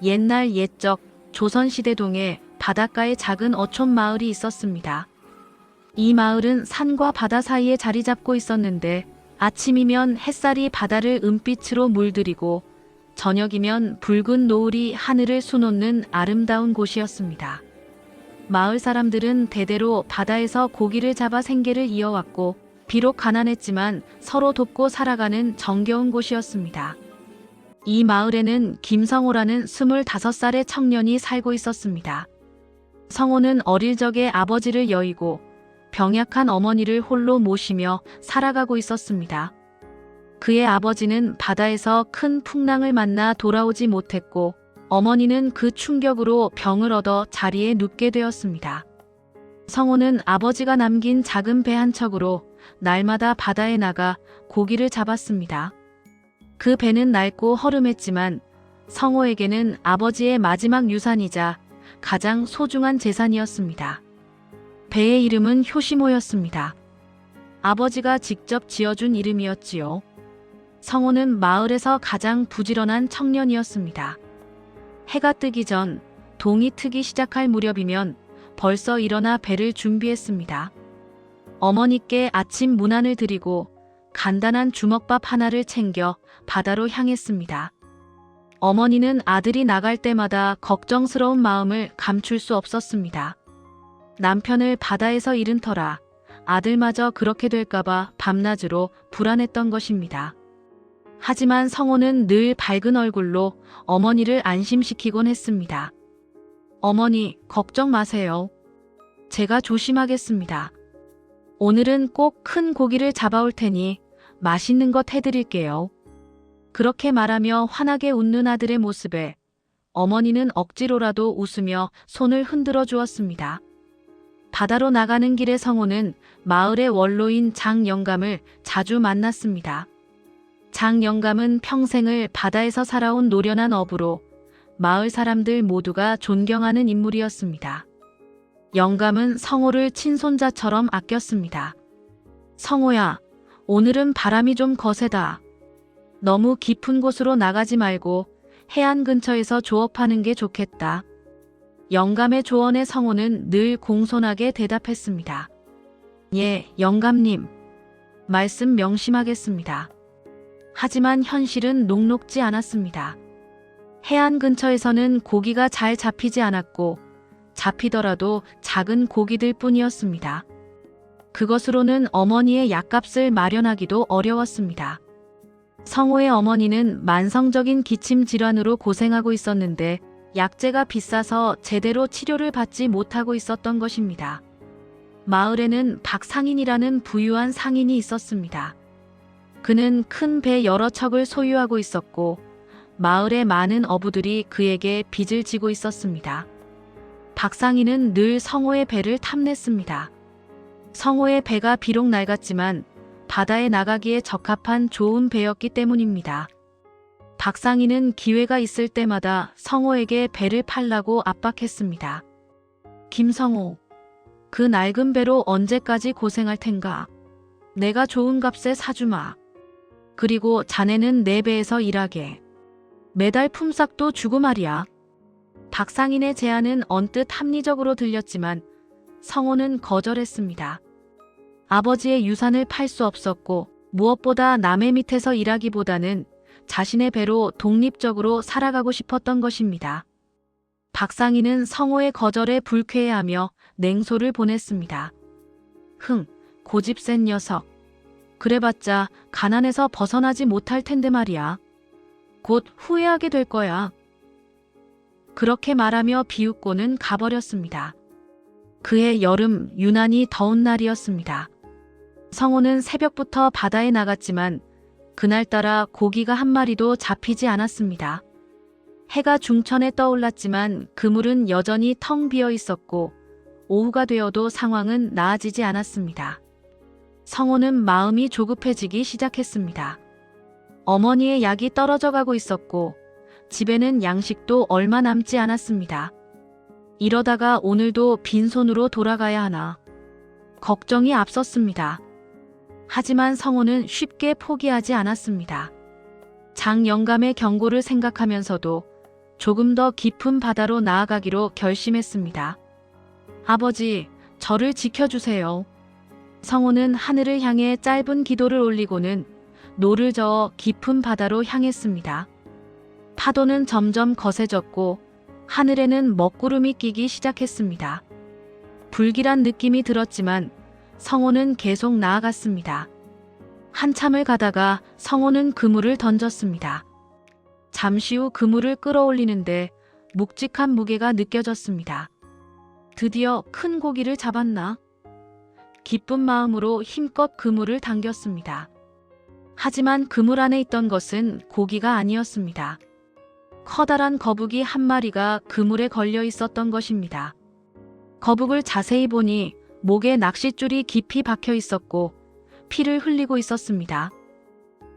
옛날 옛적 조선시대동에 바닷가에 작은 어촌 마을이 있었습니다. 이 마을은 산과 바다 사이에 자리 잡고 있었는데 아침이면 햇살이 바다를 은빛으로 물들이고 저녁이면 붉은 노을이 하늘을 수놓는 아름다운 곳이었습니다. 마을 사람들은 대대로 바다에서 고기를 잡아 생계를 이어왔고 비록 가난했지만 서로 돕고 살아가는 정겨운 곳이었습니다. 이 마을에는 김성호라는 25살의 청년이 살고 있었습니다. 성호는 어릴 적에 아버지를 여의고 병약한 어머니를 홀로 모시며 살아가고 있었습니다. 그의 아버지는 바다에서 큰 풍랑을 만나 돌아오지 못했고 어머니는 그 충격으로 병을 얻어 자리에 눕게 되었습니다. 성호는 아버지가 남긴 작은 배 한 척으로 날마다 바다에 나가 고기를 잡았습니다. 그 배는 낡고 허름했지만 성호에게는 아버지의 마지막 유산이자 가장 소중한 재산이었습니다. 배의 이름은 효시모였습니다. 아버지가 직접 지어준 이름이었지요. 성호는 마을에서 가장 부지런한 청년이었습니다. 해가 뜨기 전 동이 트기 시작할 무렵이면 벌써 일어나 배를 준비했습니다. 어머니께 아침 문안을 드리고 간단한 주먹밥 하나를 챙겨 바다로 향했습니다. 어머니는 아들이 나갈 때마다 걱정스러운 마음을 감출 수 없었습니다. 남편을 바다에서 잃은 터라 아들마저 그렇게 될까봐 밤낮으로 불안했던 것입니다. 하지만 성호는 늘 밝은 얼굴로 어머니를 안심시키곤 했습니다. 어머니, 걱정 마세요. 제가 조심하겠습니다. 오늘은 꼭 큰 고기를 잡아올 테니 맛있는 것 해드릴게요. 그렇게 말하며 환하게 웃는 아들의 모습에 어머니는 억지로라도 웃으며 손을 흔들어 주었습니다. 바다로 나가는 길에 성호는 마을의 원로인 장영감을 자주 만났습니다. 장영감은 평생을 바다에서 살아온 노련한 어부로 마을 사람들 모두가 존경하는 인물이었습니다. 영감은 성호를 친손자처럼 아꼈습니다. 성호야, 오늘은 바람이 좀 거세다. 너무 깊은 곳으로 나가지 말고 해안 근처에서 조업하는 게 좋겠다. 영감의 조언에 성호는 늘 공손하게 대답했습니다. 예, 영감님. 말씀 명심하겠습니다. 하지만 현실은 녹록지 않았습니다. 해안 근처에서는 고기가 잘 잡히지 않았고 잡히더라도 작은 고기들 뿐이었습니다. 그것으로는 어머니의 약값을 마련하기도 어려웠습니다. 성호의 어머니는 만성적인 기침 질환으로 고생하고 있었는데 약재가 비싸서 제대로 치료를 받지 못하고 있었던 것입니다. 마을에는 박상인이라는 부유한 상인이 있었습니다. 그는 큰 배 여러 척을 소유하고 있었고 마을의 많은 어부들이 그에게 빚을 지고 있었습니다. 박상인은 늘 성호의 배를 탐냈습니다. 성호의 배가 비록 낡았지만 바다에 나가기에 적합한 좋은 배였기 때문입니다. 박상인은 기회가 있을 때마다 성호에게 배를 팔라고 압박했습니다. 김성호, 그 낡은 배로 언제까지 고생할 텐가? 내가 좋은 값에 사주마. 그리고 자네는 내 배에서 일하게. 매달 품삯도 주고 말이야. 박상인의 제안은 언뜻 합리적으로 들렸지만 성호는 거절했습니다. 아버지의 유산을 팔 수 없었고 무엇보다 남의 밑에서 일하기보다는 자신의 배로 독립적으로 살아가고 싶었던 것입니다. 박상인은 성호의 거절에 불쾌해하며 냉소를 보냈습니다. 고집센 녀석. 그래봤자 가난에서 벗어나지 못할 텐데 말이야. 곧 후회하게 될 거야. 그렇게 말하며 비웃고는 가버렸습니다. 그해 여름 유난히 더운 날이었습니다. 성호는 새벽부터 바다에 나갔지만 그날따라 고기가 한 마리도 잡히지 않았습니다. 해가 중천에 떠올랐지만 그물은 여전히 텅 비어 있었고 오후가 되어도 상황은 나아지지 않았습니다. 성호는 마음이 조급해지기 시작했습니다. 어머니의 약이 떨어져 가고 있었고 집에는 양식도 얼마 남지 않았습니다. 이러다가 오늘도 빈손으로 돌아가야 하나. 걱정이 앞섰습니다. 하지만 성호는 쉽게 포기하지 않았습니다. 장영감의 경고를 생각하면서도 조금 더 깊은 바다로 나아가기로 결심했습니다. 아버지, 저를 지켜주세요. 성호는 하늘을 향해 짧은 기도를 올리고는 노를 저어 깊은 바다로 향했습니다. 파도는 점점 거세졌고 하늘에는 먹구름이 끼기 시작했습니다. 불길한 느낌이 들었지만 성호는 계속 나아갔습니다. 한참을 가다가 성호는 그물을 던졌습니다. 잠시 후 그물을 끌어올리는데 묵직한 무게가 느껴졌습니다. 드디어 큰 고기를 잡았나? 기쁜 마음으로 힘껏 그물을 당겼습니다. 하지만 그물 안에 있던 것은 고기가 아니었습니다. 커다란 거북이 한 마리가 그물에 걸려 있었던 것입니다. 거북을 자세히 보니 목에 낚싯줄이 깊이 박혀 있었고 피를 흘리고 있었습니다.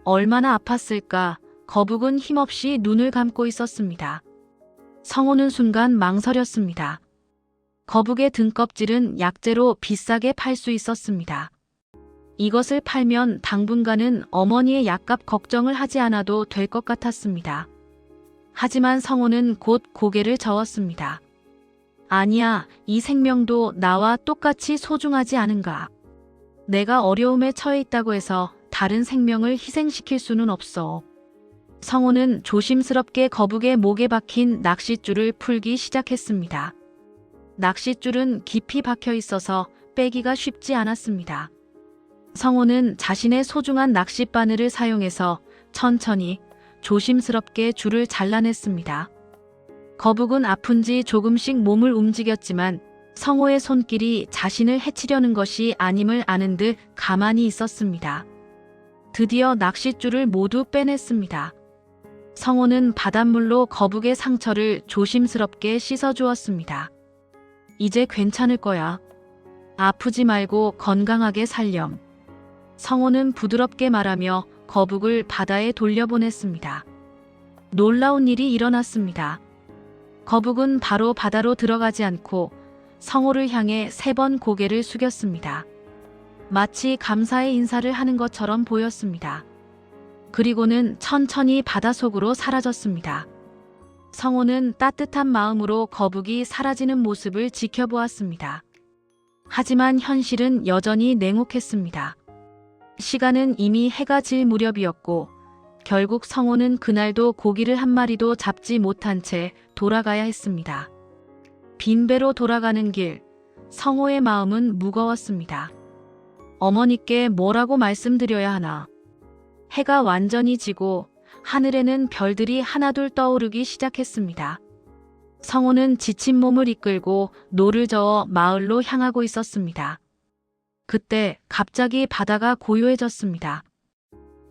얼마나 아팠을까? 거북은 힘없이 눈을 감고 있었습니다. 성호는 순간 망설였습니다. 거북의 등껍질은 약재로 비싸게 팔 수 있었습니다. 이것을 팔면 당분간은 어머니의 약값 걱정을 하지 않아도 될 것 같았습니다. 하지만 성호는 곧 고개를 저었습니다. 아니야, 이 생명도 나와 똑같이 소중하지 않은가. 내가 어려움에 처해 있다고 해서 다른 생명을 희생시킬 수는 없어. 성호는 조심스럽게 거북의 목에 박힌 낚싯줄을 풀기 시작했습니다. 낚싯줄은 깊이 박혀 있어서 빼기가 쉽지 않았습니다. 성호는 자신의 소중한 낚싯바늘을 사용해서 천천히 조심스럽게 줄을 잘라냈습니다. 거북은 아픈지 조금씩 몸을 움직였지만 성호의 손길이 자신을 해치려는 것이 아님을 아는 듯 가만히 있었습니다. 드디어 낚싯줄을 모두 빼냈습니다. 성호는 바닷물로 거북의 상처를 조심스럽게 씻어주었습니다. 이제 괜찮을 거야. 아프지 말고 건강하게 살렴. 성호는 부드럽게 말하며 거북을 바다에 돌려보냈습니다. 놀라운 일이 일어났습니다. 거북은 바로 바다로 들어가지 않고 성호를 향해 3번 고개를 숙였습니다. 마치 감사의 인사를 하는 것처럼 보였습니다. 그리고는 천천히 바닷속으로 사라졌습니다. 성호는 따뜻한 마음으로 거북이 사라지는 모습을 지켜보았습니다. 하지만 현실은 여전히 냉혹했습니다. 시간은 이미 해가 질 무렵이었고 결국 성호는 그날도 고기를 한 마리도 잡지 못한 채 돌아가야 했습니다. 빈배로 돌아가는 길, 성호의 마음은 무거웠습니다. 어머니께 뭐라고 말씀드려야 하나. 해가 완전히 지고 하늘에는 별들이 하나둘 떠오르기 시작했습니다. 성호는 지친 몸을 이끌고 노를 저어 마을로 향하고 있었습니다. 그때 갑자기 바다가 고요해졌습니다.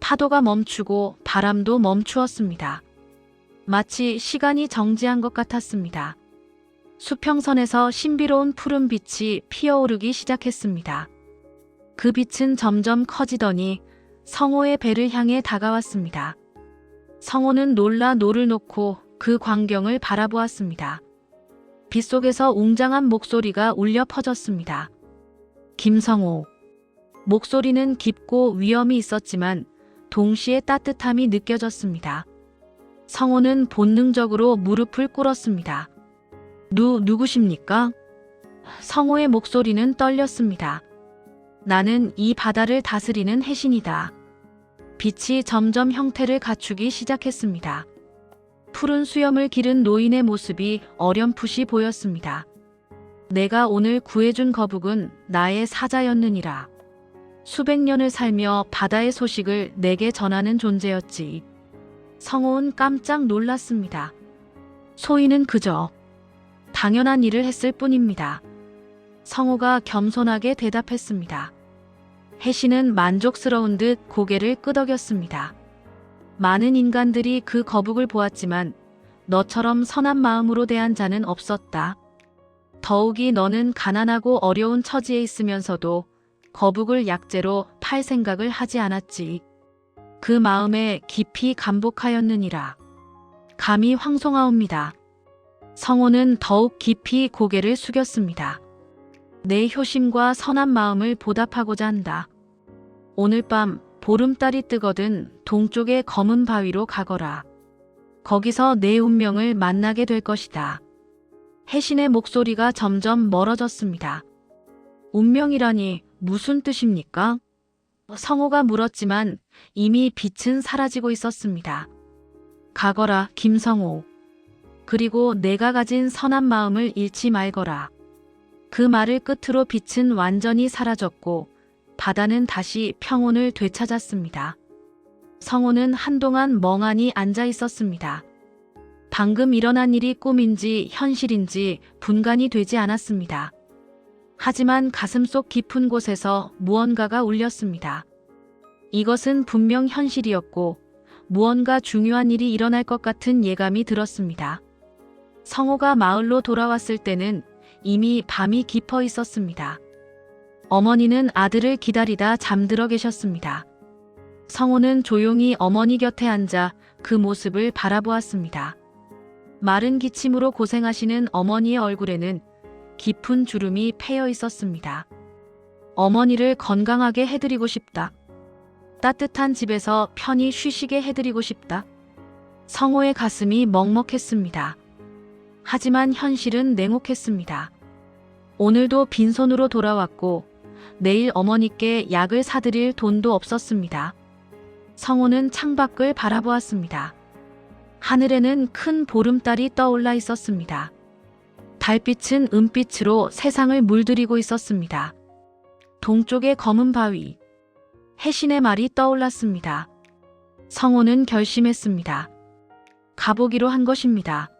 파도가 멈추고 바람도 멈추었습니다. 마치 시간이 정지한 것 같았습니다. 수평선에서 신비로운 푸른 빛이 피어오르기 시작했습니다. 그 빛은 점점 커지더니 성호의 배를 향해 다가왔습니다. 성호는 놀라 노를 놓고 그 광경을 바라보았습니다. 빗속에서 웅장한 목소리가 울려 퍼졌습니다. 김성호. 목소리는 깊고 위엄이 있었지만 동시에 따뜻함이 느껴졌습니다. 성호는 본능적으로 무릎을 꿇었습니다. 누구십니까? 성호의 목소리는 떨렸습니다. 나는 이 바다를 다스리는 해신이다. 빛이 점점 형태를 갖추기 시작했습니다. 푸른 수염을 기른 노인의 모습이 어렴풋이 보였습니다. 내가 오늘 구해준 거북은 나의 사자였느니라. 수백 년을 살며 바다의 소식을 내게 전하는 존재였지. 성호는 깜짝 놀랐습니다. 소인은 그저 당연한 일을 했을 뿐입니다. 성호가 겸손하게 대답했습니다. 해신은 만족스러운 듯 고개를 끄덕였습니다. 많은 인간들이 그 거북을 보았지만 너처럼 선한 마음으로 대한 자는 없었다. 더욱이 너는 가난하고 어려운 처지에 있으면서도 거북을 약재로 팔 생각을 하지 않았지. 그 마음에 깊이 감복하였느니라. 감히 황송하옵니다. 성호는 더욱 깊이 고개를 숙였습니다. 내 효심과 선한 마음을 보답하고자 한다. 오늘 밤 보름달이 뜨거든 동쪽의 검은 바위로 가거라. 거기서 내 운명을 만나게 될 것이다. 혜신의 목소리가 점점 멀어졌습니다. 운명이라니 무슨 뜻입니까? 성호가 물었지만 이미 빛은 사라지고 있었습니다. 가거라, 김성호. 그리고 내가 가진 선한 마음을 잃지 말거라. 그 말을 끝으로 빛은 완전히 사라졌고 바다는 다시 평온을 되찾았습니다. 성호는 한동안 멍하니 앉아 있었습니다. 방금 일어난 일이 꿈인지 현실인지 분간이 되지 않았습니다. 하지만 가슴속 깊은 곳에서 무언가가 울렸습니다. 이것은 분명 현실이었고 무언가 중요한 일이 일어날 것 같은 예감이 들었습니다. 성호가 마을로 돌아왔을 때는 이미 밤이 깊어 있었습니다. 어머니는 아들을 기다리다 잠들어 계셨습니다. 성호는 조용히 어머니 곁에 앉아 그 모습을 바라보았습니다. 마른 기침으로 고생하시는 어머니의 얼굴에는 깊은 주름이 패여 있었습니다. 어머니를 건강하게 해드리고 싶다. 따뜻한 집에서 편히 쉬시게 해드리고 싶다. 성호의 가슴이 먹먹했습니다. 하지만 현실은 냉혹했습니다. 오늘도 빈손으로 돌아왔고 내일 어머니께 약을 사드릴 돈도 없었습니다. 성호는 창밖을 바라보았습니다. 하늘에는 큰 보름달이 떠올라 있었습니다. 달빛은 은빛으로 세상을 물들이고 있었습니다. 동쪽의 검은 바위. 혜신의 말이 떠올랐습니다. 성호는 결심했습니다. 가보기로 한 것입니다.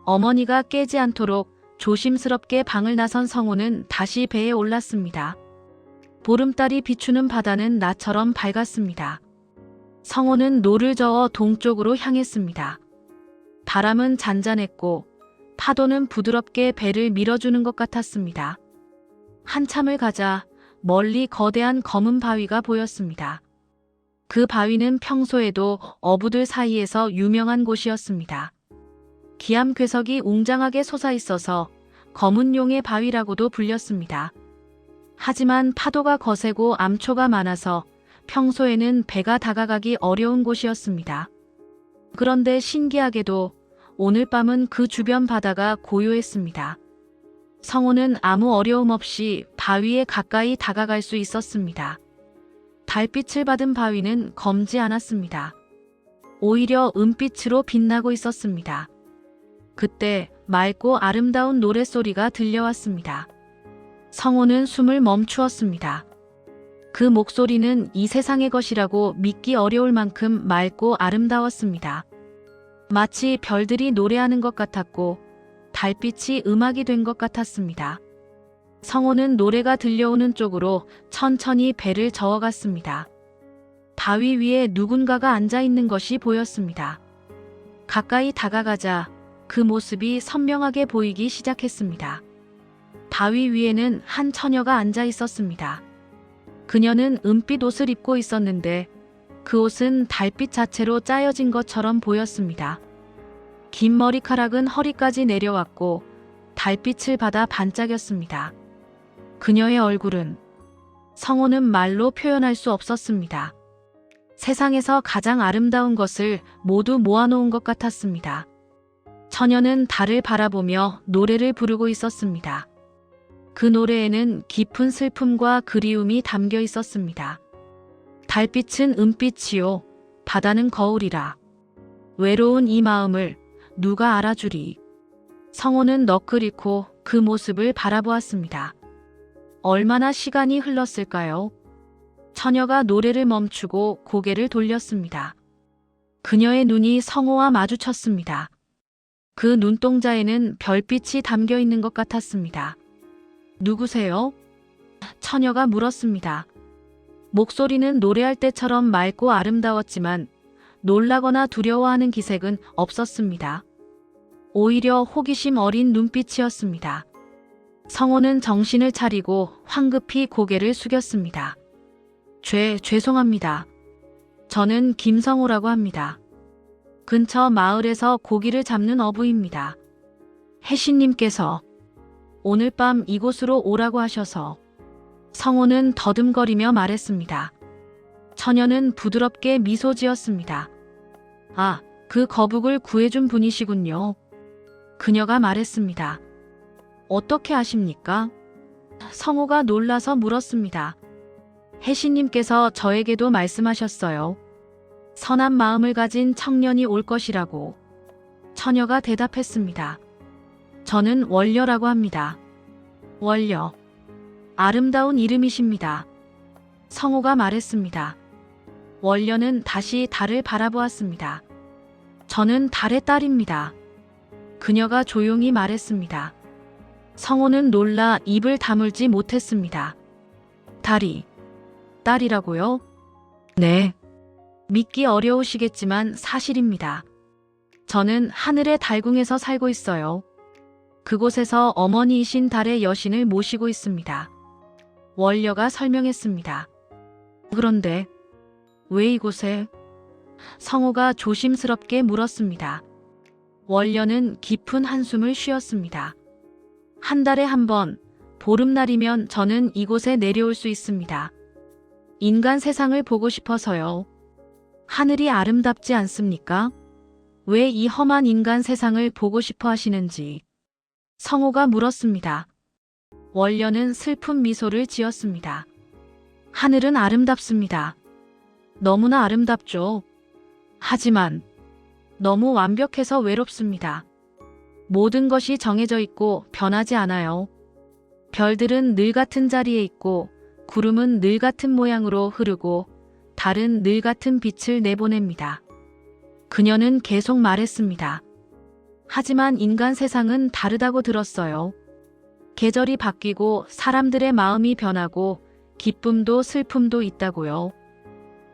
어머니가 깨지 않도록 조심스럽게 방을 나선 성호는 다시 배에 올랐습니다. 보름달이 비추는 바다는 나처럼 밝았습니다. 성호는 노를 저어 동쪽으로 향했습니다. 바람은 잔잔했고 파도는 부드럽게 배를 밀어주는 것 같았습니다. 한참을 가자 멀리 거대한 검은 바위가 보였습니다. 그 바위는 평소에도 어부들 사이에서 유명한 곳이었습니다. 기암괴석이 웅장하게 솟아있어서 검은 용의 바위라고도 불렸습니다. 하지만 파도가 거세고 암초가 많아서 평소에는 배가 다가가기 어려운 곳이었습니다. 그런데 신기하게도 오늘 밤은 그 주변 바다가 고요했습니다. 성호는 아무 어려움 없이 바위에 가까이 다가갈 수 있었습니다. 달빛을 받은 바위는 검지 않았습니다. 오히려 은빛으로 빛나고 있었습니다. 그때 맑고 아름다운 노랫소리가 들려왔습니다. 성호는 숨을 멈추었습니다. 그 목소리는 이 세상의 것이라고 믿기 어려울 만큼 맑고 아름다웠습니다. 마치 별들이 노래하는 것 같았고 달빛이 음악이 된 것 같았습니다. 성호는 노래가 들려오는 쪽으로 천천히 배를 저어갔습니다. 바위 위에 누군가가 앉아 있는 것이 보였습니다. 가까이 다가가자 그 모습이 선명하게 보이기 시작했습니다. 바위 위에는 한 처녀가 앉아 있었습니다. 그녀는 은빛 옷을 입고 있었는데 그 옷은 달빛 자체로 짜여진 것처럼 보였습니다. 긴 머리카락은 허리까지 내려왔고 달빛을 받아 반짝였습니다. 그녀의 얼굴은 성호는 말로 표현할 수 없었습니다. 세상에서 가장 아름다운 것을 모두 모아놓은 것 같았습니다. 처녀는 달을 바라보며 노래를 부르고 있었습니다. 그 노래에는 깊은 슬픔과 그리움이 담겨 있었습니다. 달빛은 은빛이요, 바다는 거울이라. 외로운 이 마음을 누가 알아주리. 성호는 넋을 잃고 그 모습을 바라보았습니다. 얼마나 시간이 흘렀을까요? 처녀가 노래를 멈추고 고개를 돌렸습니다. 그녀의 눈이 성호와 마주쳤습니다. 그 눈동자에는 별빛이 담겨 있는 것 같았습니다. 누구세요? 처녀가 물었습니다. 목소리는 노래할 때처럼 맑고 아름다웠지만 놀라거나 두려워하는 기색은 없었습니다. 오히려 호기심 어린 눈빛이었습니다. 성호는 정신을 차리고 황급히 고개를 숙였습니다. 죄송합니다. 저는 김성호라고 합니다. 근처 마을에서 고기를 잡는 어부입니다. 혜신님께서 오늘 밤 이곳으로 오라고 하셔서. 성호는 더듬거리며 말했습니다. 처녀는 부드럽게 미소 지었습니다. 아, 그 거북을 구해준 분이시군요. 그녀가 말했습니다. 어떻게 아십니까? 성호가 놀라서 물었습니다. 혜신님께서 저에게도 말씀하셨어요. 선한 마음을 가진 청년이 올 것이라고. 처녀가 대답했습니다. 저는 월려라고 합니다. 월려. 아름다운 이름이십니다. 성호가 말했습니다. 월려는 다시 달을 바라보았습니다. 저는 달의 딸입니다. 그녀가 조용히 말했습니다. 성호는 놀라 입을 다물지 못했습니다. 달이 딸이라고요? 네. 믿기 어려우시겠지만 사실입니다. 저는 하늘의 달궁에서 살고 있어요. 그곳에서 어머니이신 달의 여신을 모시고 있습니다. 월려가 설명했습니다. 그런데 왜 이곳에? 성호가 조심스럽게 물었습니다. 월려는 깊은 한숨을 쉬었습니다. 한 달에 한 번, 보름날이면 저는 이곳에 내려올 수 있습니다. 인간 세상을 보고 싶어서요. 하늘이 아름답지 않습니까? 왜 이 험한 인간 세상을 보고 싶어 하시는지. 성호가 물었습니다. 월려는 슬픈 미소를 지었습니다. 하늘은 아름답습니다. 너무나 아름답죠. 하지만 너무 완벽해서 외롭습니다. 모든 것이 정해져 있고 변하지 않아요. 별들은 늘 같은 자리에 있고 구름은 늘 같은 모양으로 흐르고 달은 늘 같은 빛을 내보냅니다. 그녀는 계속 말했습니다. 하지만 인간 세상은 다르다고 들었어요. 계절이 바뀌고 사람들의 마음이 변하고 기쁨도 슬픔도 있다고요.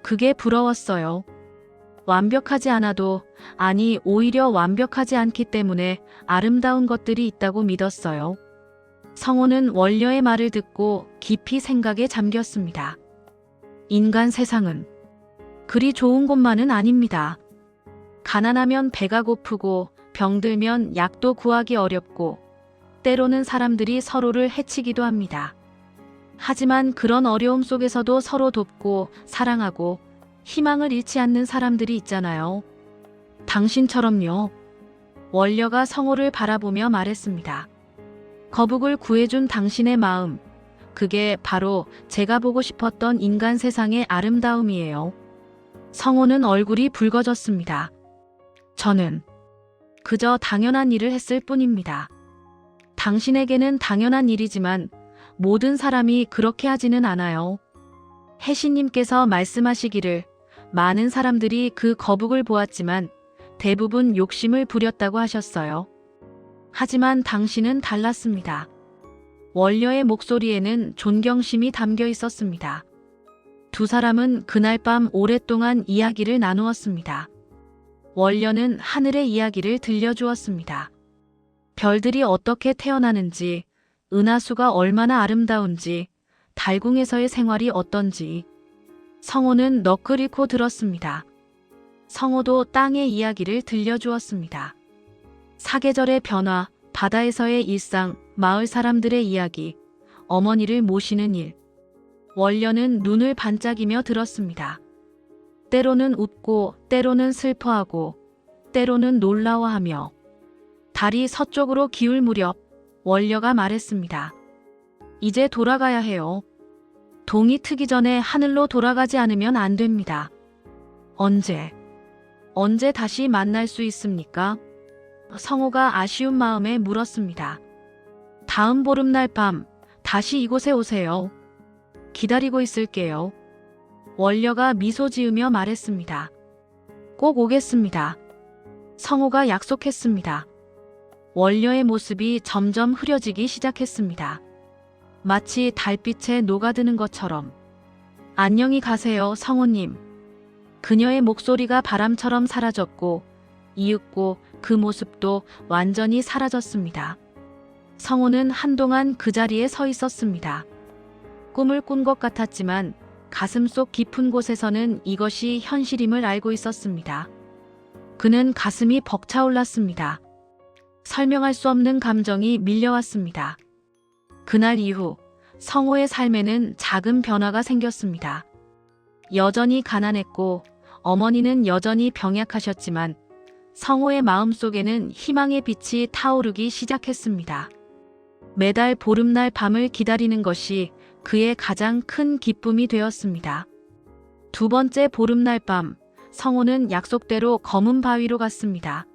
그게 부러웠어요. 완벽하지 않아도, 아니 오히려 완벽하지 않기 때문에 아름다운 것들이 있다고 믿었어요. 성호는 월려의 말을 듣고 깊이 생각에 잠겼습니다. 인간 세상은 그리 좋은 곳만은 아닙니다. 가난하면 배가 고프고 병들면 약도 구하기 어렵고 때로는 사람들이 서로를 해치기도 합니다. 하지만 그런 어려움 속에서도 서로 돕고 사랑하고 희망을 잃지 않는 사람들이 있잖아요. 당신처럼요. 월려가 성호를 바라보며 말했습니다. 거북을 구해준 당신의 마음, 그게 바로 제가 보고 싶었던 인간 세상의 아름다움이에요. 성호는 얼굴이 붉어졌습니다. 저는 그저 당연한 일을 했을 뿐입니다. 당신에게는 당연한 일이지만 모든 사람이 그렇게 하지는 않아요. 혜신님께서 말씀하시기를 많은 사람들이 그 거북을 보았지만 대부분 욕심을 부렸다고 하셨어요. 하지만 당신은 달랐습니다. 월려의 목소리에는 존경심이 담겨 있었습니다. 두 사람은 그날 밤 오랫동안 이야기를 나누었습니다. 월려는 하늘의 이야기를 들려주었습니다. 별들이 어떻게 태어나는지, 은하수가 얼마나 아름다운지, 달궁에서의 생활이 어떤지. 성호는 넋을 잃고 들었습니다. 성호도 땅의 이야기를 들려주었습니다. 사계절의 변화, 바다에서의 일상, 마을 사람들의 이야기, 어머니를 모시는 일. 월려는 눈을 반짝이며 들었습니다. 때로는 웃고, 때로는 슬퍼하고, 때로는 놀라워하며. 달이 서쪽으로 기울 무렵 월려가 말했습니다. 이제 돌아가야 해요. 동이 트기 전에 하늘로 돌아가지 않으면 안 됩니다. 언제 다시 만날 수 있습니까? 성호가 아쉬운 마음에 물었습니다. 다음 보름날 밤 다시 이곳에 오세요. 기다리고 있을게요. 월려가 미소 지으며 말했습니다. 꼭 오겠습니다. 성호가 약속했습니다. 월려의 모습이 점점 흐려지기 시작했습니다. 마치 달빛에 녹아드는 것처럼. 안녕히 가세요, 성호님. 그녀의 목소리가 바람처럼 사라졌고 이윽고 그 모습도 완전히 사라졌습니다. 성호는 한동안 그 자리에 서 있었습니다. 꿈을 꾼 것 같았지만 가슴속 깊은 곳에서는 이것이 현실임을 알고 있었습니다. 그는 가슴이 벅차올랐습니다. 설명할 수 없는 감정이 밀려왔습니다. 그날 이후 성호의 삶에는 작은 변화가 생겼습니다. 여전히 가난했고 어머니는 여전히 병약하셨지만 성호의 마음속에는 희망의 빛이 타오르기 시작했습니다. 매달 보름날 밤을 기다리는 것이 그의 가장 큰 기쁨이 되었습니다. 두 번째 보름날 밤, 성호는 약속대로 검은 바위로 갔습니다.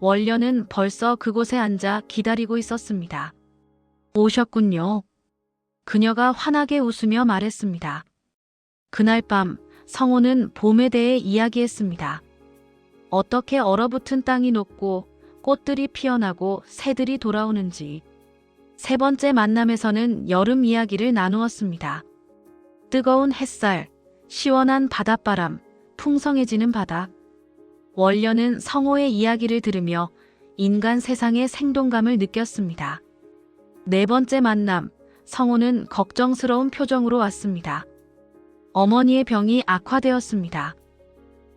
원려는 벌써 그곳에 앉아 기다리고 있었습니다. 오셨군요. 그녀가 환하게 웃으며 말했습니다. 그날 밤, 성호는 봄에 대해 이야기했습니다. 어떻게 얼어붙은 땅이 녹고 꽃들이 피어나고 새들이 돌아오는지. 세 번째 만남에서는 여름 이야기를 나누었습니다. 뜨거운 햇살, 시원한 바닷바람, 풍성해지는 바다. 원려는 성호의 이야기를 들으며 인간 세상의 생동감을 느꼈습니다. 네 번째 만남, 성호는 걱정스러운 표정으로 왔습니다. 어머니의 병이 악화되었습니다.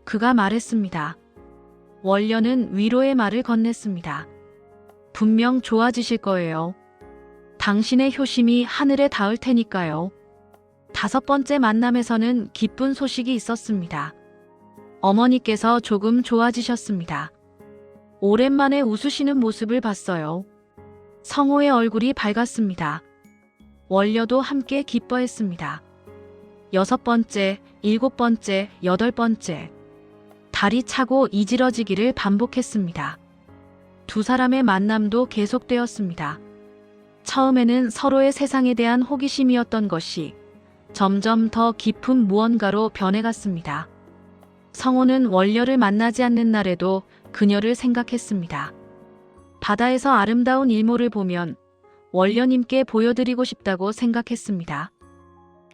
그가 말했습니다. 원려는 위로의 말을 건넸습니다. 분명 좋아지실 거예요. 당신의 효심이 하늘에 닿을 테니까요. 다섯 번째 만남에서는 기쁜 소식이 있었습니다. 어머니께서 조금 좋아지셨습니다. 오랜만에 웃으시는 모습을 봤어요. 성호의 얼굴이 밝았습니다. 원려도 함께 기뻐했습니다. 여섯 번째, 일곱 번째, 여덟 번째. 달이 차고 이지러지기를 반복했습니다. 두 사람의 만남도 계속되었습니다. 처음에는 서로의 세상에 대한 호기심이었던 것이 점점 더 깊은 무언가로 변해갔습니다. 성호는 원려를 만나지 않는 날에도 그녀를 생각했습니다. 바다에서 아름다운 일몰을 보면 원려님께 보여드리고 싶다고 생각했습니다.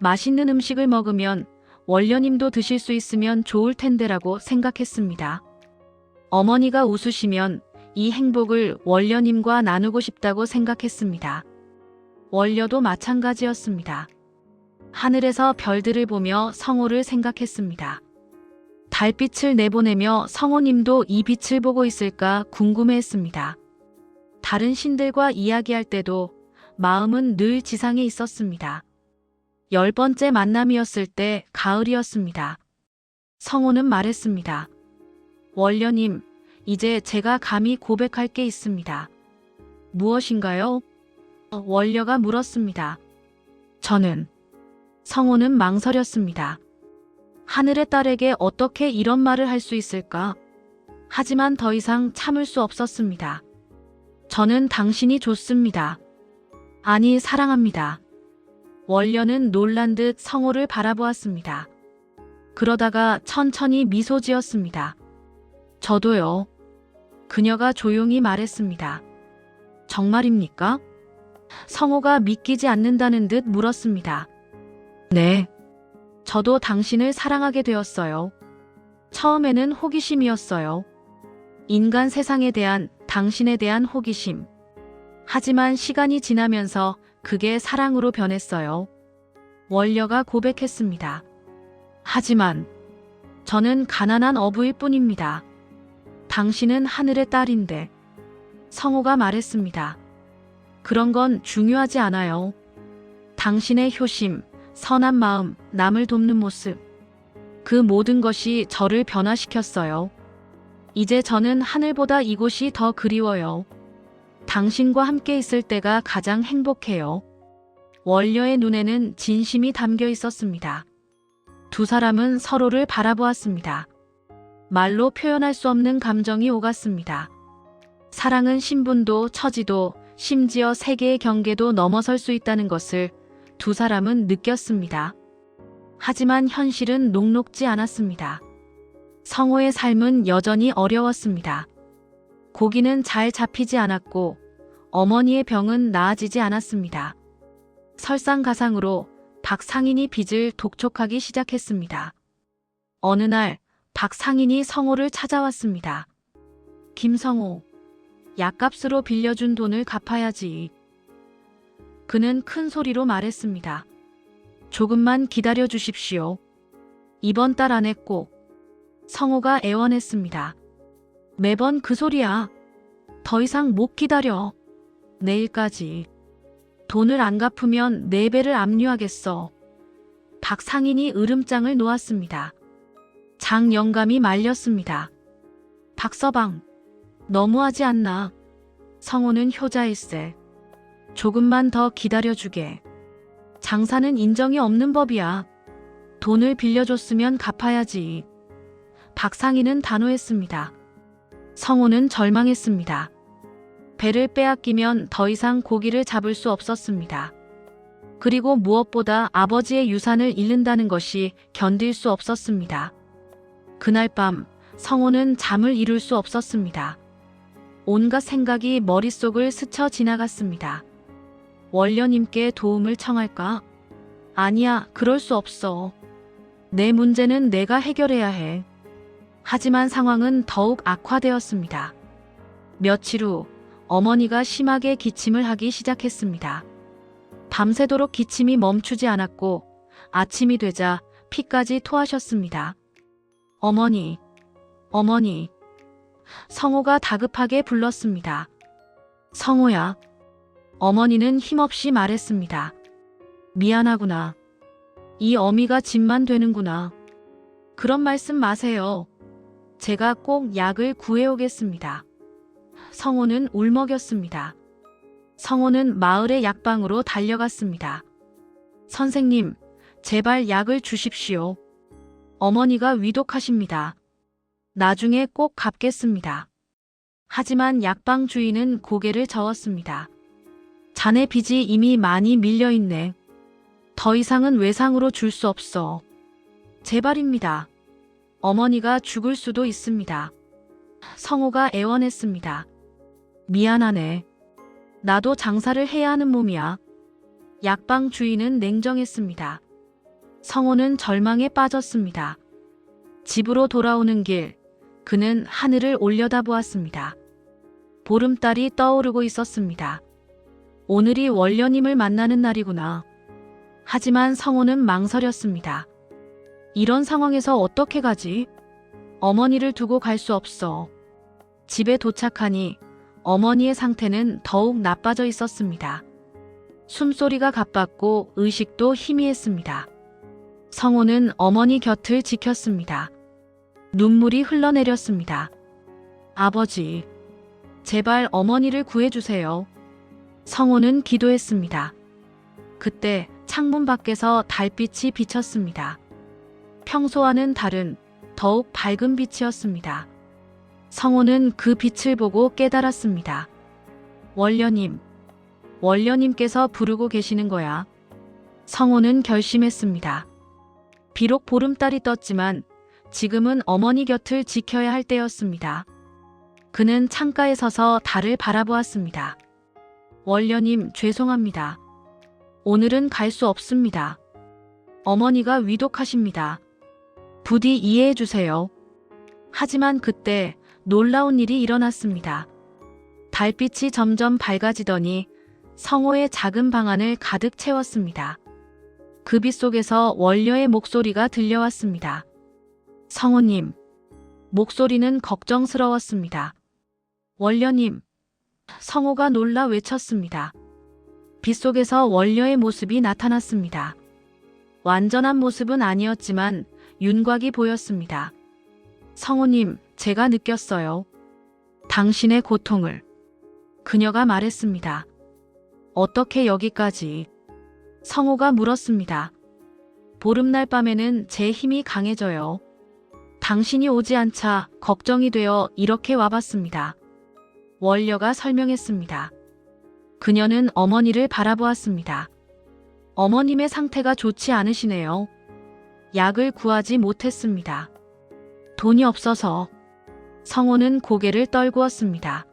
맛있는 음식을 먹으면 원려님도 드실 수 있으면 좋을 텐데라고 생각했습니다. 어머니가 웃으시면 이 행복을 원려님과 나누고 싶다고 생각했습니다. 원려도 마찬가지였습니다. 하늘에서 별들을 보며 성호를 생각했습니다. 달빛을 내보내며 성호님도 이 빛을 보고 있을까 궁금해했습니다. 다른 신들과 이야기할 때도 마음은 늘 지상에 있었습니다. 열 번째 만남이었을 때 가을이었습니다. 성호는 말했습니다. 원려님, 이제 제가 감히 고백할 게 있습니다. 무엇인가요? 원려가 물었습니다. 저는. 성호는 망설였습니다. 하늘의 딸에게 어떻게 이런 말을 할 수 있을까? 하지만 더 이상 참을 수 없었습니다. 저는 당신이 좋습니다. 아니, 사랑합니다. 원려는 놀란 듯 성호를 바라보았습니다. 그러다가 천천히 미소 지었습니다. 저도요. 그녀가 조용히 말했습니다. 정말입니까? 성호가 믿기지 않는다는 듯 물었습니다. 네. 저도 당신을 사랑하게 되었어요. 처음에는 호기심이었어요. 인간 세상에 대한 당신에 대한 호기심. 하지만 시간이 지나면서 그게 사랑으로 변했어요. 원려가 고백했습니다. 하지만 저는 가난한 어부일 뿐입니다. 당신은 하늘의 딸인데. 성호가 말했습니다. 그런 건 중요하지 않아요. 당신의 효심, 선한 마음, 남을 돕는 모습. 그 모든 것이 저를 변화시켰어요. 이제 저는 하늘보다 이곳이 더 그리워요. 당신과 함께 있을 때가 가장 행복해요. 원려의 눈에는 진심이 담겨 있었습니다. 두 사람은 서로를 바라보았습니다. 말로 표현할 수 없는 감정이 오갔습니다. 사랑은 신분도 처지도 심지어 세계의 경계도 넘어설 수 있다는 것을 두 사람은 느꼈습니다. 하지만 현실은 녹록지 않았습니다. 성호의 삶은 여전히 어려웠습니다. 고기는 잘 잡히지 않았고 어머니의 병은 나아지지 않았습니다. 설상가상으로 박상인이 빚을 독촉하기 시작했습니다. 어느 날 박상인이 성호를 찾아왔습니다. 김성호, 약값으로 빌려준 돈을 갚아야지. 그는 큰 소리로 말했습니다. 조금만 기다려 주십시오. 이번 달 안에 꼭. 성호가 애원했습니다. 매번 그 소리야. 더 이상 못 기다려. 내일까지. 돈을 안 갚으면 4배를 압류하겠어. 박상인이 으름장을 놓았습니다. 장 영감이 말렸습니다. 박서방, 너무하지 않나? 성호는 효자일세. 조금만 더 기다려주게. 장사는 인정이 없는 법이야. 돈을 빌려줬으면 갚아야지. 박상희는 단호했습니다. 성호는 절망했습니다. 배를 빼앗기면 더 이상 고기를 잡을 수 없었습니다. 그리고 무엇보다 아버지의 유산을 잃는다는 것이 견딜 수 없었습니다. 그날 밤 성호는 잠을 이룰 수 없었습니다. 온갖 생각이 머릿속을 스쳐 지나갔습니다. 원려님께 도움을 청할까? 아니야, 그럴 수 없어. 내 문제는 내가 해결해야 해. 하지만 상황은 더욱 악화되었습니다. 며칠 후 어머니가 심하게 기침을 하기 시작했습니다. 밤새도록 기침이 멈추지 않았고 아침이 되자 피까지 토하셨습니다. 어머니, 어머니. 성호가 다급하게 불렀습니다. 성호야. 어머니는 힘없이 말했습니다. 미안하구나. 이 어미가 짐만 되는구나. 그런 말씀 마세요. 제가 꼭 약을 구해오겠습니다. 성호는 울먹였습니다. 성호는 마을의 약방으로 달려갔습니다. 선생님, 제발 약을 주십시오. 어머니가 위독하십니다. 나중에 꼭 갚겠습니다. 하지만 약방 주인은 고개를 저었습니다. 자네 빚이 이미 많이 밀려있네. 더 이상은 외상으로 줄 수 없어. 제발입니다. 어머니가 죽을 수도 있습니다. 성호가 애원했습니다. 미안하네. 나도 장사를 해야 하는 몸이야. 약방 주인은 냉정했습니다. 성호는 절망에 빠졌습니다. 집으로 돌아오는 길, 그는 하늘을 올려다보았습니다. 보름달이 떠오르고 있었습니다. 오늘이 원려님을 만나는 날이구나. 하지만 성호는 망설였습니다. 이런 상황에서 어떻게 가지? 어머니를 두고 갈 수 없어. 집에 도착하니 어머니의 상태는 더욱 나빠져 있었습니다. 숨소리가 가빴고 의식도 희미했습니다. 성호는 어머니 곁을 지켰습니다. 눈물이 흘러내렸습니다. 아버지, 제발 어머니를 구해주세요. 성호는 기도했습니다. 그때 창문 밖에서 달빛이 비쳤습니다. 평소와는 다른 더욱 밝은 빛이었습니다. 성호는 그 빛을 보고 깨달았습니다. 원려님, 원려님께서 부르고 계시는 거야. 성호는 결심했습니다. 비록 보름달이 떴지만 지금은 어머니 곁을 지켜야 할 때였습니다. 그는 창가에 서서 달을 바라보았습니다. 원려님, 죄송합니다. 오늘은 갈 수 없습니다. 어머니가 위독하십니다. 부디 이해해 주세요. 하지만 그때 놀라운 일이 일어났습니다. 달빛이 점점 밝아지더니 성호의 작은 방 안을 가득 채웠습니다. 그 빛 속에서 원려의 목소리가 들려왔습니다. 성호님. 목소리는 걱정스러웠습니다. 원려님. 성호가 놀라 외쳤습니다. 빛 속에서 원려의 모습이 나타났습니다. 완전한 모습은 아니었지만 윤곽이 보였습니다. 성호님, 제가 느꼈어요. 당신의 고통을. 그녀가 말했습니다. 어떻게 여기까지? 성호가 물었습니다. 보름날 밤에는 제 힘이 강해져요. 당신이 오지 않자 걱정이 되어 이렇게 와봤습니다. 원려가 설명했습니다. 그녀는 어머니를 바라보았습니다. 어머님의 상태가 좋지 않으시네요. 약을 구하지 못했습니다. 돈이 없어서. 성호는 고개를 떨구었습니다.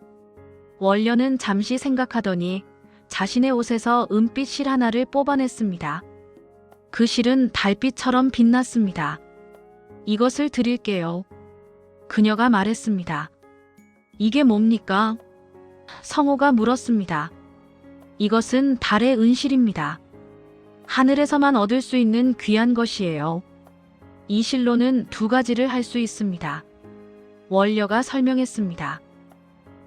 원려는 잠시 생각하더니 자신의 옷에서 은빛 실 하나를 뽑아냈습니다. 그 실은 달빛처럼 빛났습니다. 이것을 드릴게요. 그녀가 말했습니다. 이게 뭡니까? 성호가 물었습니다. 이것은 달의 은실입니다. 하늘에서만 얻을 수 있는 귀한 것이에요. 이 실로는 두 가지를 할 수 있습니다. 원려가 설명했습니다.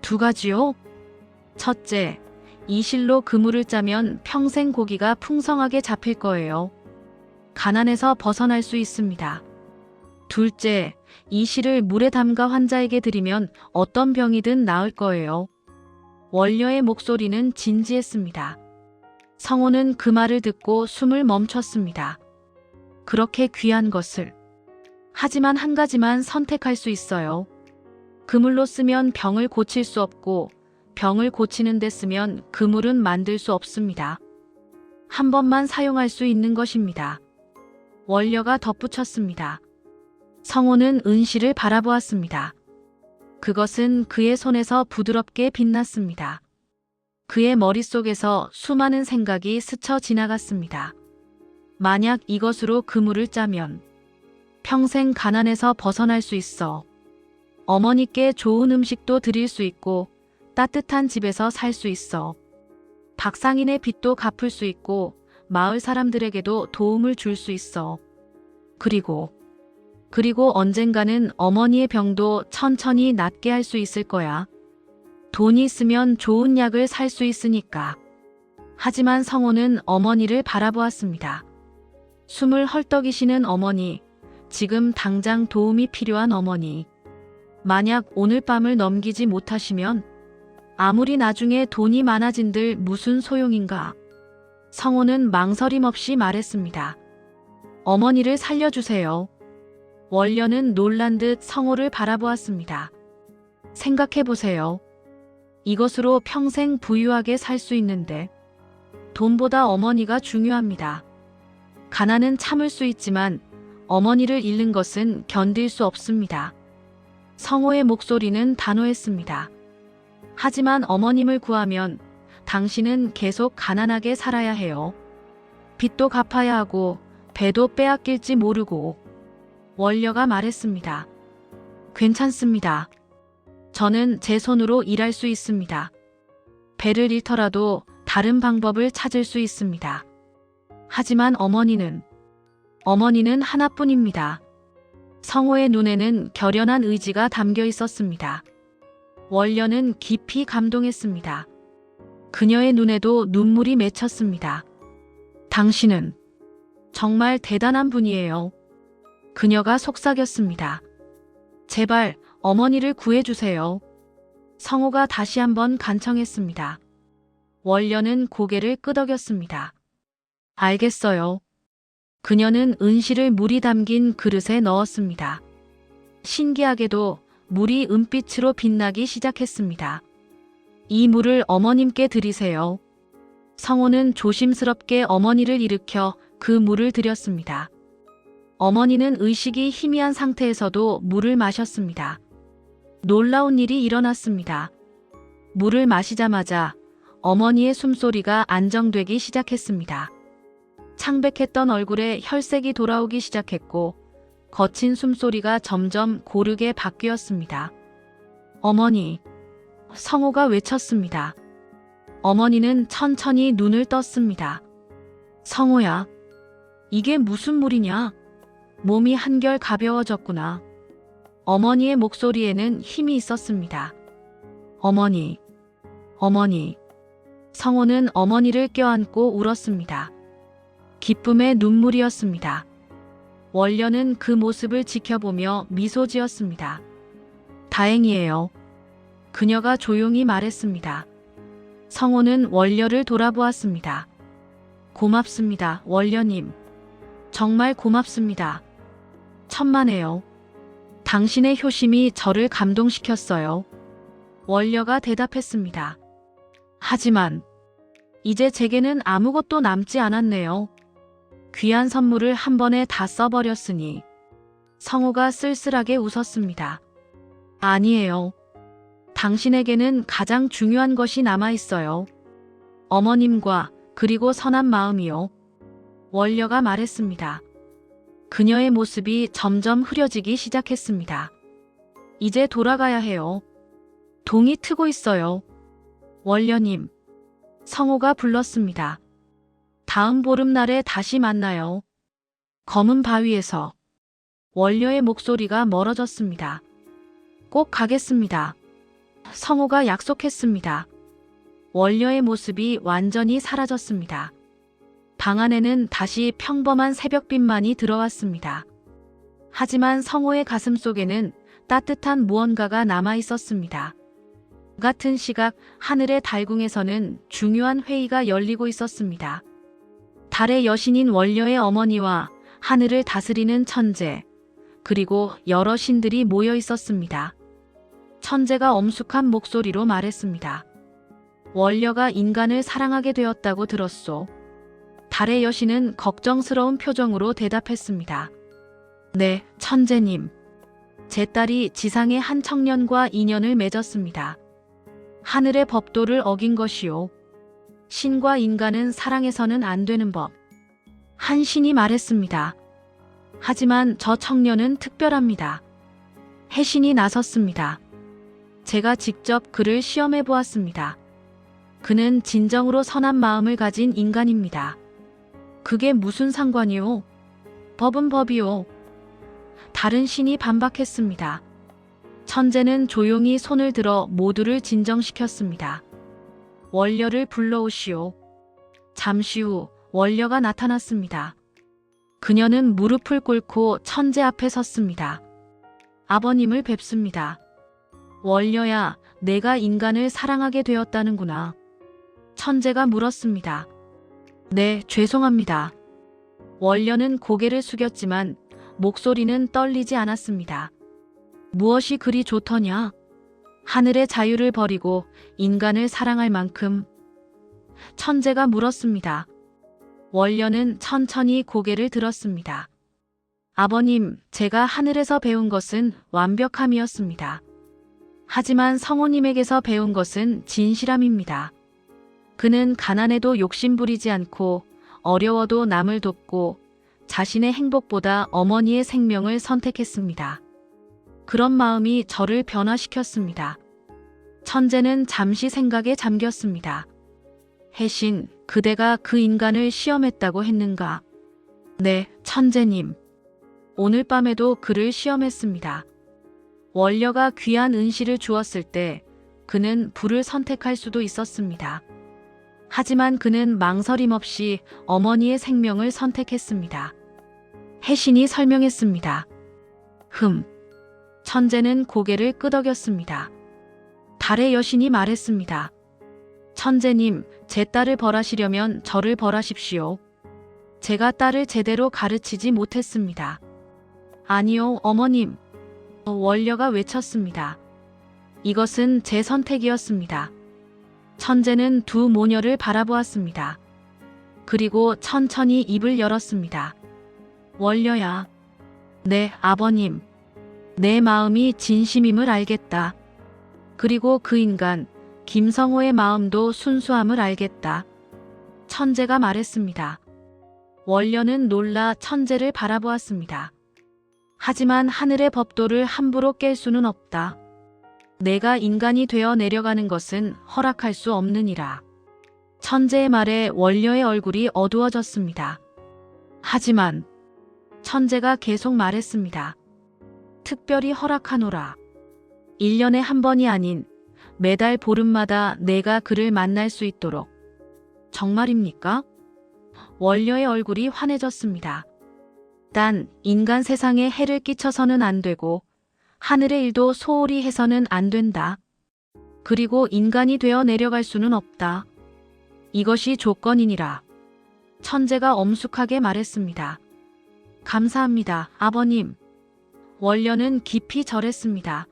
두 가지요? 첫째, 이 실로 그물을 짜면 평생 고기가 풍성하게 잡힐 거예요. 가난에서 벗어날 수 있습니다. 둘째, 이 실을 물에 담가 환자에게 드리면 어떤 병이든 나을 거예요. 원녀의 목소리는 진지했습니다. 성호는 그 말을 듣고 숨을 멈췄습니다. 그렇게 귀한 것을. 하지만 한 가지만 선택할 수 있어요. 그물로 쓰면 병을 고칠 수 없고 병을 고치는 데 쓰면 그물은 만들 수 없습니다. 한 번만 사용할 수 있는 것입니다. 원녀가 덧붙였습니다. 성호는 은실을 바라보았습니다. 그것은 그의 손에서 부드럽게 빛났습니다. 그의 머릿속에서 수많은 생각이 스쳐 지나갔습니다. 만약 이것으로 그물을 짜면 평생 가난에서 벗어날 수 있어. 어머니께 좋은 음식도 드릴 수 있고 따뜻한 집에서 살 수 있어. 박상인의 빚도 갚을 수 있고 마을 사람들에게도 도움을 줄 수 있어. 그리고 언젠가는 어머니의 병도 천천히 낫게 할 수 있을 거야. 돈이 있으면 좋은 약을 살 수 있으니까. 하지만 성호는 어머니를 바라보았습니다. 숨을 헐떡이시는 어머니, 지금 당장 도움이 필요한 어머니. 만약 오늘 밤을 넘기지 못하시면 아무리 나중에 돈이 많아진들 무슨 소용인가. 성호는 망설임 없이 말했습니다. 어머니를 살려주세요. 원녀는 놀란 듯 성호를 바라보았습니다. 생각해보세요. 이것으로 평생 부유하게 살 수 있는데 돈보다 어머니가 중요합니다. 가난은 참을 수 있지만 어머니를 잃는 것은 견딜 수 없습니다. 성호의 목소리는 단호했습니다. 하지만 어머님을 구하면 당신은 계속 가난하게 살아야 해요. 빚도 갚아야 하고 배도 빼앗길지 모르고. 원녀가 말했습니다. 괜찮습니다. 저는 제 손으로 일할 수 있습니다. 배를 잃더라도 다른 방법을 찾을 수 있습니다. 하지만 어머니는 하나뿐입니다. 성호의 눈에는 결연한 의지가 담겨 있었습니다. 원녀는 깊이 감동했습니다. 그녀의 눈에도 눈물이 맺혔습니다. 당신은 정말 대단한 분이에요. 그녀가 속삭였습니다. 제발 어머니를 구해주세요. 성호가 다시 한번 간청했습니다. 원녀는 고개를 끄덕였습니다. 알겠어요. 그녀는 은실을 물이 담긴 그릇에 넣었습니다. 신기하게도 물이 은빛으로 빛나기 시작했습니다. 이 물을 어머님께 드리세요. 성호는 조심스럽게 어머니를 일으켜 그 물을 드렸습니다. 어머니는 의식이 희미한 상태에서도 물을 마셨습니다. 놀라운 일이 일어났습니다. 물을 마시자마자 어머니의 숨소리가 안정되기 시작했습니다. 창백했던 얼굴에 혈색이 돌아오기 시작했고 거친 숨소리가 점점 고르게 바뀌었습니다. 어머니, 성호가 외쳤습니다. 어머니는 천천히 눈을 떴습니다. 성호야, 이게 무슨 물이냐? 몸이 한결 가벼워졌구나. 어머니의 목소리에는 힘이 있었습니다. 어머니. 성호는 어머니를 껴안고 울었습니다. 기쁨의 눈물이었습니다. 원녀는 그 모습을 지켜보며 미소 지었습니다. 다행이에요. 그녀가 조용히 말했습니다. 성호는 원녀를 돌아보았습니다. 고맙습니다, 원녀님. 정말 고맙습니다. 천만에요. 당신의 효심이 저를 감동시켰어요. 원녀가 대답했습니다. 하지만 이제 제게는 아무것도 남지 않았네요. 귀한 선물을 한 번에 다 써버렸으니. 성호가 쓸쓸하게 웃었습니다. 아니에요. 당신에게는 가장 중요한 것이 남아있어요. 어머님과 그리고 선한 마음이요. 원녀가 말했습니다. 그녀의 모습이 점점 흐려지기 시작했습니다. 이제 돌아가야 해요. 동이 트고 있어요. 원녀님. 성호가 불렀습니다. 다음 보름날에 다시 만나요. 검은 바위에서. 원녀의 목소리가 멀어졌습니다. 꼭 가겠습니다. 성호가 약속했습니다. 원녀의 모습이 완전히 사라졌습니다. 방 안에는 다시 평범한 새벽빛만이 들어왔습니다. 하지만 성호의 가슴 속에는 따뜻한 무언가가 남아 있었습니다. 같은 시각 하늘의 달궁에서는 중요한 회의가 열리고 있었습니다. 달의 여신인 원려의 어머니와 하늘을 다스리는 천재, 그리고 여러 신들이 모여 있었습니다. 천재가 엄숙한 목소리로 말했습니다. 원려가 인간을 사랑하게 되었다고 들었소. 달의 여신은 걱정스러운 표정으로 대답했습니다. 네, 천재님. 제 딸이 지상의 한 청년과 인연을 맺었습니다. 하늘의 법도를 어긴 것이요. 신과 인간은 사랑해서는 안 되는 법. 한 신이 말했습니다. 하지만 저 청년은 특별합니다. 해신이 나섰습니다. 제가 직접 그를 시험해 보았습니다. 그는 진정으로 선한 마음을 가진 인간입니다. 그게 무슨 상관이요? 법은 법이요. 다른 신이 반박했습니다. 천재는 조용히 손을 들어 모두를 진정시켰습니다. 원려를 불러오시오. 잠시 후 원려가 나타났습니다. 그녀는 무릎을 꿇고 천재 앞에 섰습니다. 아버님을 뵙습니다. 원려야, 내가 인간을 사랑하게 되었다는구나. 천재가 물었습니다. 네, 죄송합니다. 원려는 고개를 숙였지만 목소리는 떨리지 않았습니다. 무엇이 그리 좋더냐? 하늘의 자유를 버리고 인간을 사랑할 만큼. 천재가 물었습니다. 원려는 천천히 고개를 들었습니다. 아버님, 제가 하늘에서 배운 것은 완벽함이었습니다. 하지만 성호님에게서 배운 것은 진실함입니다. 그는 가난해도 욕심부리지 않고 어려워도 남을 돕고 자신의 행복보다 어머니의 생명을 선택했습니다. 그런 마음이 저를 변화시켰습니다. 천재는 잠시 생각에 잠겼습니다. 해신, 그대가 그 인간을 시험했다고 했는가? 네, 천재님. 오늘 밤에도 그를 시험했습니다. 원려가 귀한 은실을 주었을 때 그는 불을 선택할 수도 있었습니다. 하지만 그는 망설임 없이 어머니의 생명을 선택했습니다. 해신이 설명했습니다. 천재는 고개를 끄덕였습니다. 달의 여신이 말했습니다. 천재님, 제 딸을 벌하시려면 저를 벌하십시오. 제가 딸을 제대로 가르치지 못했습니다. 아니요, 어머님. 원려가 외쳤습니다. 이것은 제 선택이었습니다. 천재는 두 모녀를 바라보았습니다. 그리고 천천히 입을 열었습니다. 원려야. 네, 아버님. 내 마음이 진심임을 알겠다. 그리고 그 인간, 김성호의 마음도 순수함을 알겠다. 천재가 말했습니다. 원려는 놀라 천재를 바라보았습니다. 하지만 하늘의 법도를 함부로 깰 수는 없다. 내가 인간이 되어 내려가는 것은 허락할 수 없느니라. 천재의 말에 원려의 얼굴이 어두워졌습니다. 하지만 천재가 계속 말했습니다. 특별히 허락하노라. 1년에 한 번이 아닌 매달 보름마다 내가 그를 만날 수 있도록. 정말입니까? 원려의 얼굴이 환해졌습니다. 단 인간 세상에 해를 끼쳐서는 안 되고 하늘의 일도 소홀히 해서는 안 된다. 그리고 인간이 되어 내려갈 수는 없다. 이것이 조건이니라. 천재가 엄숙하게 말했습니다. 감사합니다, 아버님. 원려는 깊이 절했습니다.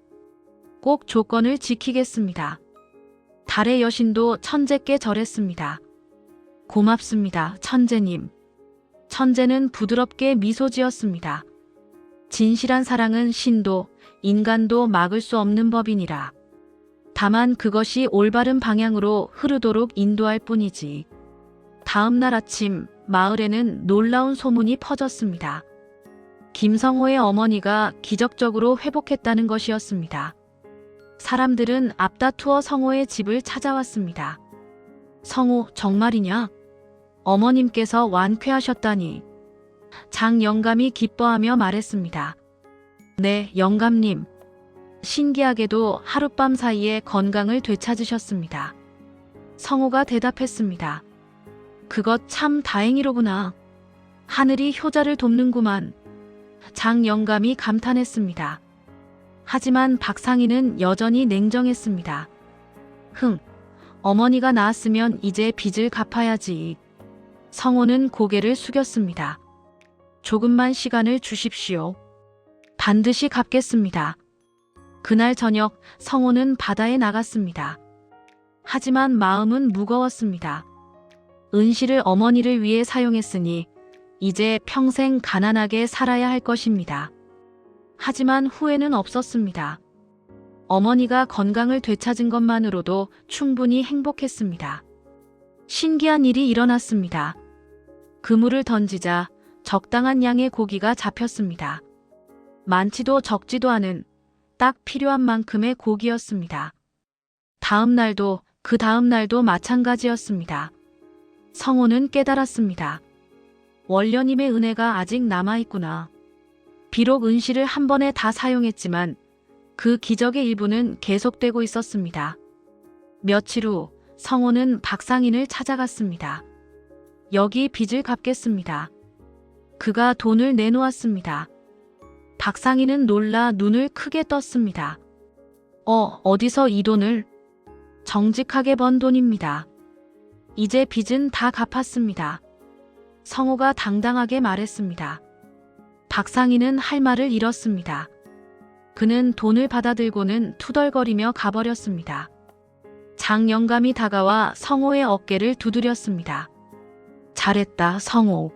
꼭 조건을 지키겠습니다. 달의 여신도 천재께 절했습니다. 고맙습니다, 천재님. 천재는 부드럽게 미소 지었습니다. 진실한 사랑은 신도, 인간도 막을 수 없는 법이니라. 다만 그것이 올바른 방향으로 흐르도록 인도할 뿐이지. 다음 날 아침 마을에는 놀라운 소문이 퍼졌습니다. 김성호의 어머니가 기적적으로 회복했다는 것이었습니다. 사람들은 앞다투어 성호의 집을 찾아왔습니다. 성호, 정말이냐? 어머님께서 완쾌하셨다니. 장 영감이 기뻐하며 말했습니다. 네, 영감님. 신기하게도 하룻밤 사이에 건강을 되찾으셨습니다. 성호가 대답했습니다. 그것 참 다행이로구나. 하늘이 효자를 돕는구만. 장 영감이 감탄했습니다. 하지만 박상인은 여전히 냉정했습니다. 어머니가 나았으면 이제 빚을 갚아야지. 성호는 고개를 숙였습니다. 조금만 시간을 주십시오. 반드시 갚겠습니다. 그날 저녁 성호는 바다에 나갔습니다. 하지만 마음은 무거웠습니다. 은실을 어머니를 위해 사용했으니 이제 평생 가난하게 살아야 할 것입니다. 하지만 후회는 없었습니다. 어머니가 건강을 되찾은 것만으로도 충분히 행복했습니다. 신기한 일이 일어났습니다. 그물을 던지자 적당한 양의 고기가 잡혔습니다. 많지도 적지도 않은 딱 필요한 만큼의 고기였습니다. 다음 날도 그 다음 날도 마찬가지였습니다. 성호는 깨달았습니다. 원려님의 은혜가 아직 남아있구나. 비록 은실을 한 번에 다 사용했지만 그 기적의 일부는 계속되고 있었습니다. 며칠 후 성호는 박상인을 찾아갔습니다. 여기 빚을 갚겠습니다. 그가 돈을 내놓았습니다. 박상인은 놀라 눈을 크게 떴습니다. 어디서 이 돈을? 정직하게 번 돈입니다. 이제 빚은 다 갚았습니다. 성호가 당당하게 말했습니다. 박상인은 할 말을 잃었습니다. 그는 돈을 받아들고는 투덜거리며 가버렸습니다. 장 영감이 다가와 성호의 어깨를 두드렸습니다. 잘했다, 성호.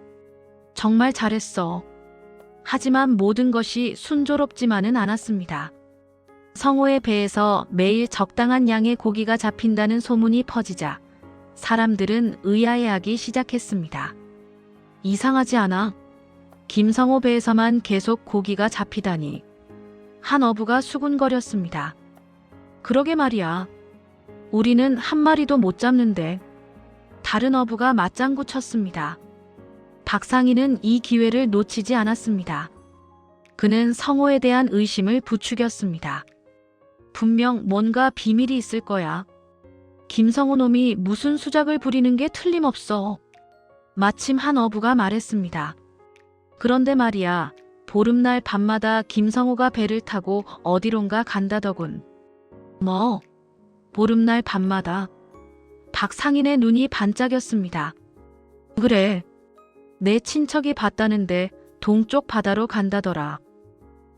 정말 잘했어. 하지만 모든 것이 순조롭지만은 않았습니다. 성호의 배에서 매일 적당한 양의 고기가 잡힌다는 소문이 퍼지자 사람들은 의아해하기 시작했습니다. 이상하지 않아? 김성호 배에서만 계속 고기가 잡히다니. 한 어부가 수군거렸습니다. 그러게 말이야. 우리는 한 마리도 못 잡는데. 다른 어부가 맞장구 쳤습니다. 박상인은 이 기회를 놓치지 않았습니다. 그는 성호에 대한 의심을 부추겼습니다. 분명 뭔가 비밀이 있을 거야. 김성호 놈이 무슨 수작을 부리는 게 틀림없어. 마침 한 어부가 말했습니다. 그런데 말이야, 보름날 밤마다 김성호가 배를 타고 어디론가 간다더군. 뭐? 보름날 밤마다? 박상인의 눈이 반짝였습니다. 그래. 내 친척이 봤다는데 동쪽 바다로 간다더라.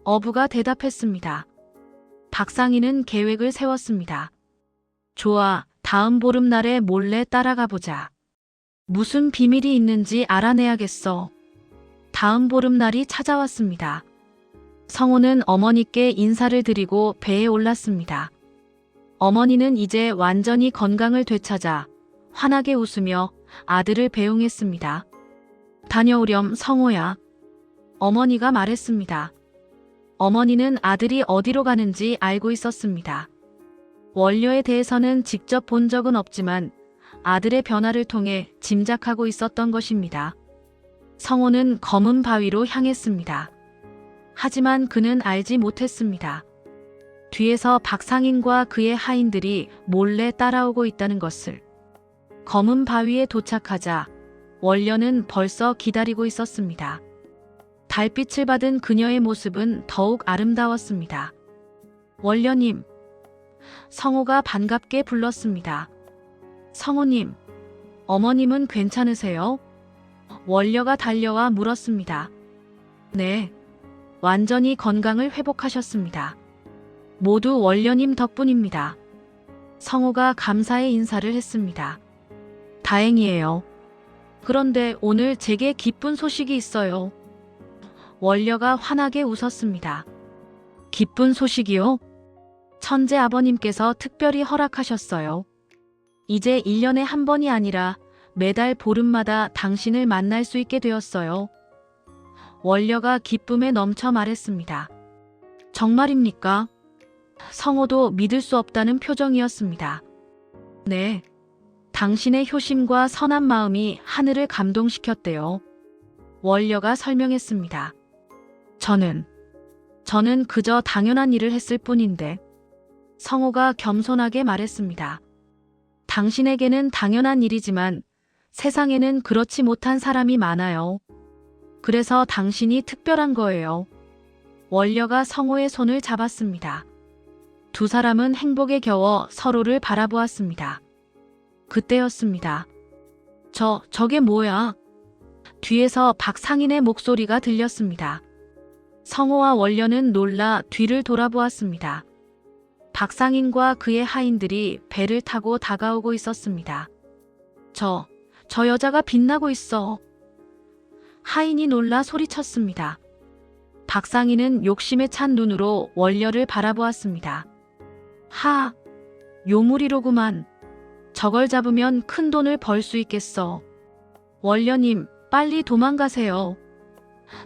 어부가 대답했습니다. 박상인은 계획을 세웠습니다. 좋아, 다음 보름날에 몰래 따라가 보자. 무슨 비밀이 있는지 알아내야겠어. 다음 보름날이 찾아왔습니다. 성호는 어머니께 인사를 드리고 배에 올랐습니다. 어머니는 이제 완전히 건강을 되찾아 환하게 웃으며 아들을 배웅했습니다. 다녀오렴, 성호야. 어머니가 말했습니다. 어머니는 아들이 어디로 가는지 알고 있었습니다. 원료에 대해서는 직접 본 적은 없지만 아들의 변화를 통해 짐작하고 있었던 것입니다. 성호는 검은 바위로 향했습니다. 하지만 그는 알지 못했습니다. 뒤에서 박상인과 그의 하인들이 몰래 따라오고 있다는 것을. 검은 바위에 도착하자 원려는 벌써 기다리고 있었습니다. 달빛을 받은 그녀의 모습은 더욱 아름다웠습니다. 원려님. 성호가 반갑게 불렀습니다. 성호님, 어머님은 괜찮으세요? 원려가 달려와 물었습니다. 네, 완전히 건강을 회복하셨습니다. 모두 원려님 덕분입니다. 성호가 감사의 인사를 했습니다. 다행이에요. 그런데 오늘 제게 기쁜 소식이 있어요. 원려가 환하게 웃었습니다. 기쁜 소식이요? 천재 아버님께서 특별히 허락하셨어요. 이제 1년에 한 번이 아니라 매달 보름마다 당신을 만날 수 있게 되었어요. 원려가 기쁨에 넘쳐 말했습니다. 정말입니까? 성호도 믿을 수 없다는 표정이었습니다. 네. 당신의 효심과 선한 마음이 하늘을 감동시켰대요. 원려가 설명했습니다. 저는 그저 당연한 일을 했을 뿐인데. 성호가 겸손하게 말했습니다. 당신에게는 당연한 일이지만 세상에는 그렇지 못한 사람이 많아요. 그래서 당신이 특별한 거예요. 원려가 성호의 손을 잡았습니다. 두 사람은 행복에 겨워 서로를 바라보았습니다. 그때였습니다. 저게 뭐야? 뒤에서 박상인의 목소리가 들렸습니다. 성호와 원려는 놀라 뒤를 돌아보았습니다. 박상인과 그의 하인들이 배를 타고 다가오고 있었습니다. 저 여자가 빛나고 있어. 하인이 놀라 소리쳤습니다. 박상인은 욕심에 찬 눈으로 원려를 바라보았습니다. 요물이로구만. 저걸 잡으면 큰 돈을 벌 수 있겠어. 원려님, 빨리 도망가세요.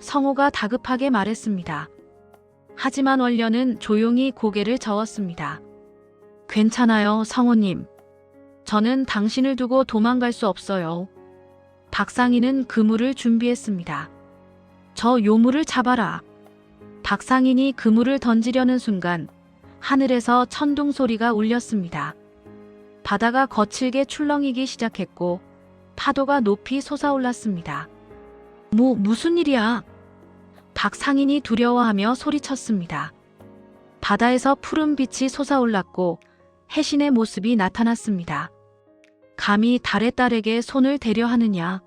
성호가 다급하게 말했습니다. 하지만 원려는 조용히 고개를 저었습니다. 괜찮아요, 성호님. 저는 당신을 두고 도망갈 수 없어요. 박상인은 그물을 준비했습니다. 저 요물을 잡아라. 박상인이 그물을 던지려는 순간 하늘에서 천둥 소리가 울렸습니다. 바다가 거칠게 출렁이기 시작했고 파도가 높이 솟아올랐습니다. 무슨 일이야? 박상인이 두려워하며 소리쳤습니다. 바다에서 푸른 빛이 솟아올랐고 해신의 모습이 나타났습니다. 감히 달의 딸에게 손을 대려 하느냐?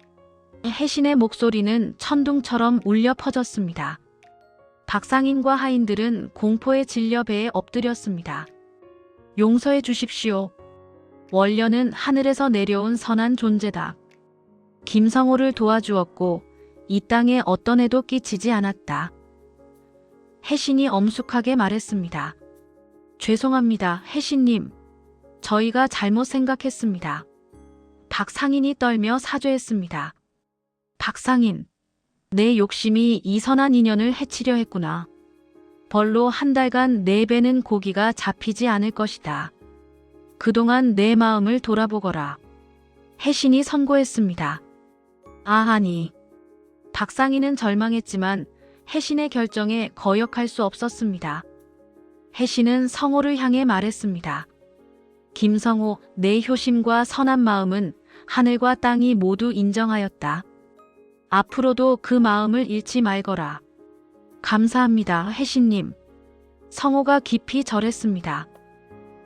해신의 목소리는 천둥처럼 울려 퍼졌습니다. 박상인과 하인들은 공포에 질려 배에 엎드렸습니다. 용서해 주십시오. 원려는 하늘에서 내려온 선한 존재다. 김성호를 도와주었고 이 땅에 어떤 애도 끼치지 않았다. 해신이 엄숙하게 말했습니다. 죄송합니다, 해신님. 저희가 잘못 생각했습니다. 박상인이 떨며 사죄했습니다. 박상인, 내 욕심이 이 선한 인연을 해치려 했구나. 벌로 한 달간 내 배는 고기가 잡히지 않을 것이다. 그동안 내 마음을 돌아보거라. 해신이 선고했습니다. 아니. 박상인은 절망했지만 해신의 결정에 거역할 수 없었습니다. 해신은 성호를 향해 말했습니다. 김성호, 내 효심과 선한 마음은 하늘과 땅이 모두 인정하였다. 앞으로도 그 마음을 잃지 말거라. 감사합니다, 해신님. 성호가 깊이 절했습니다.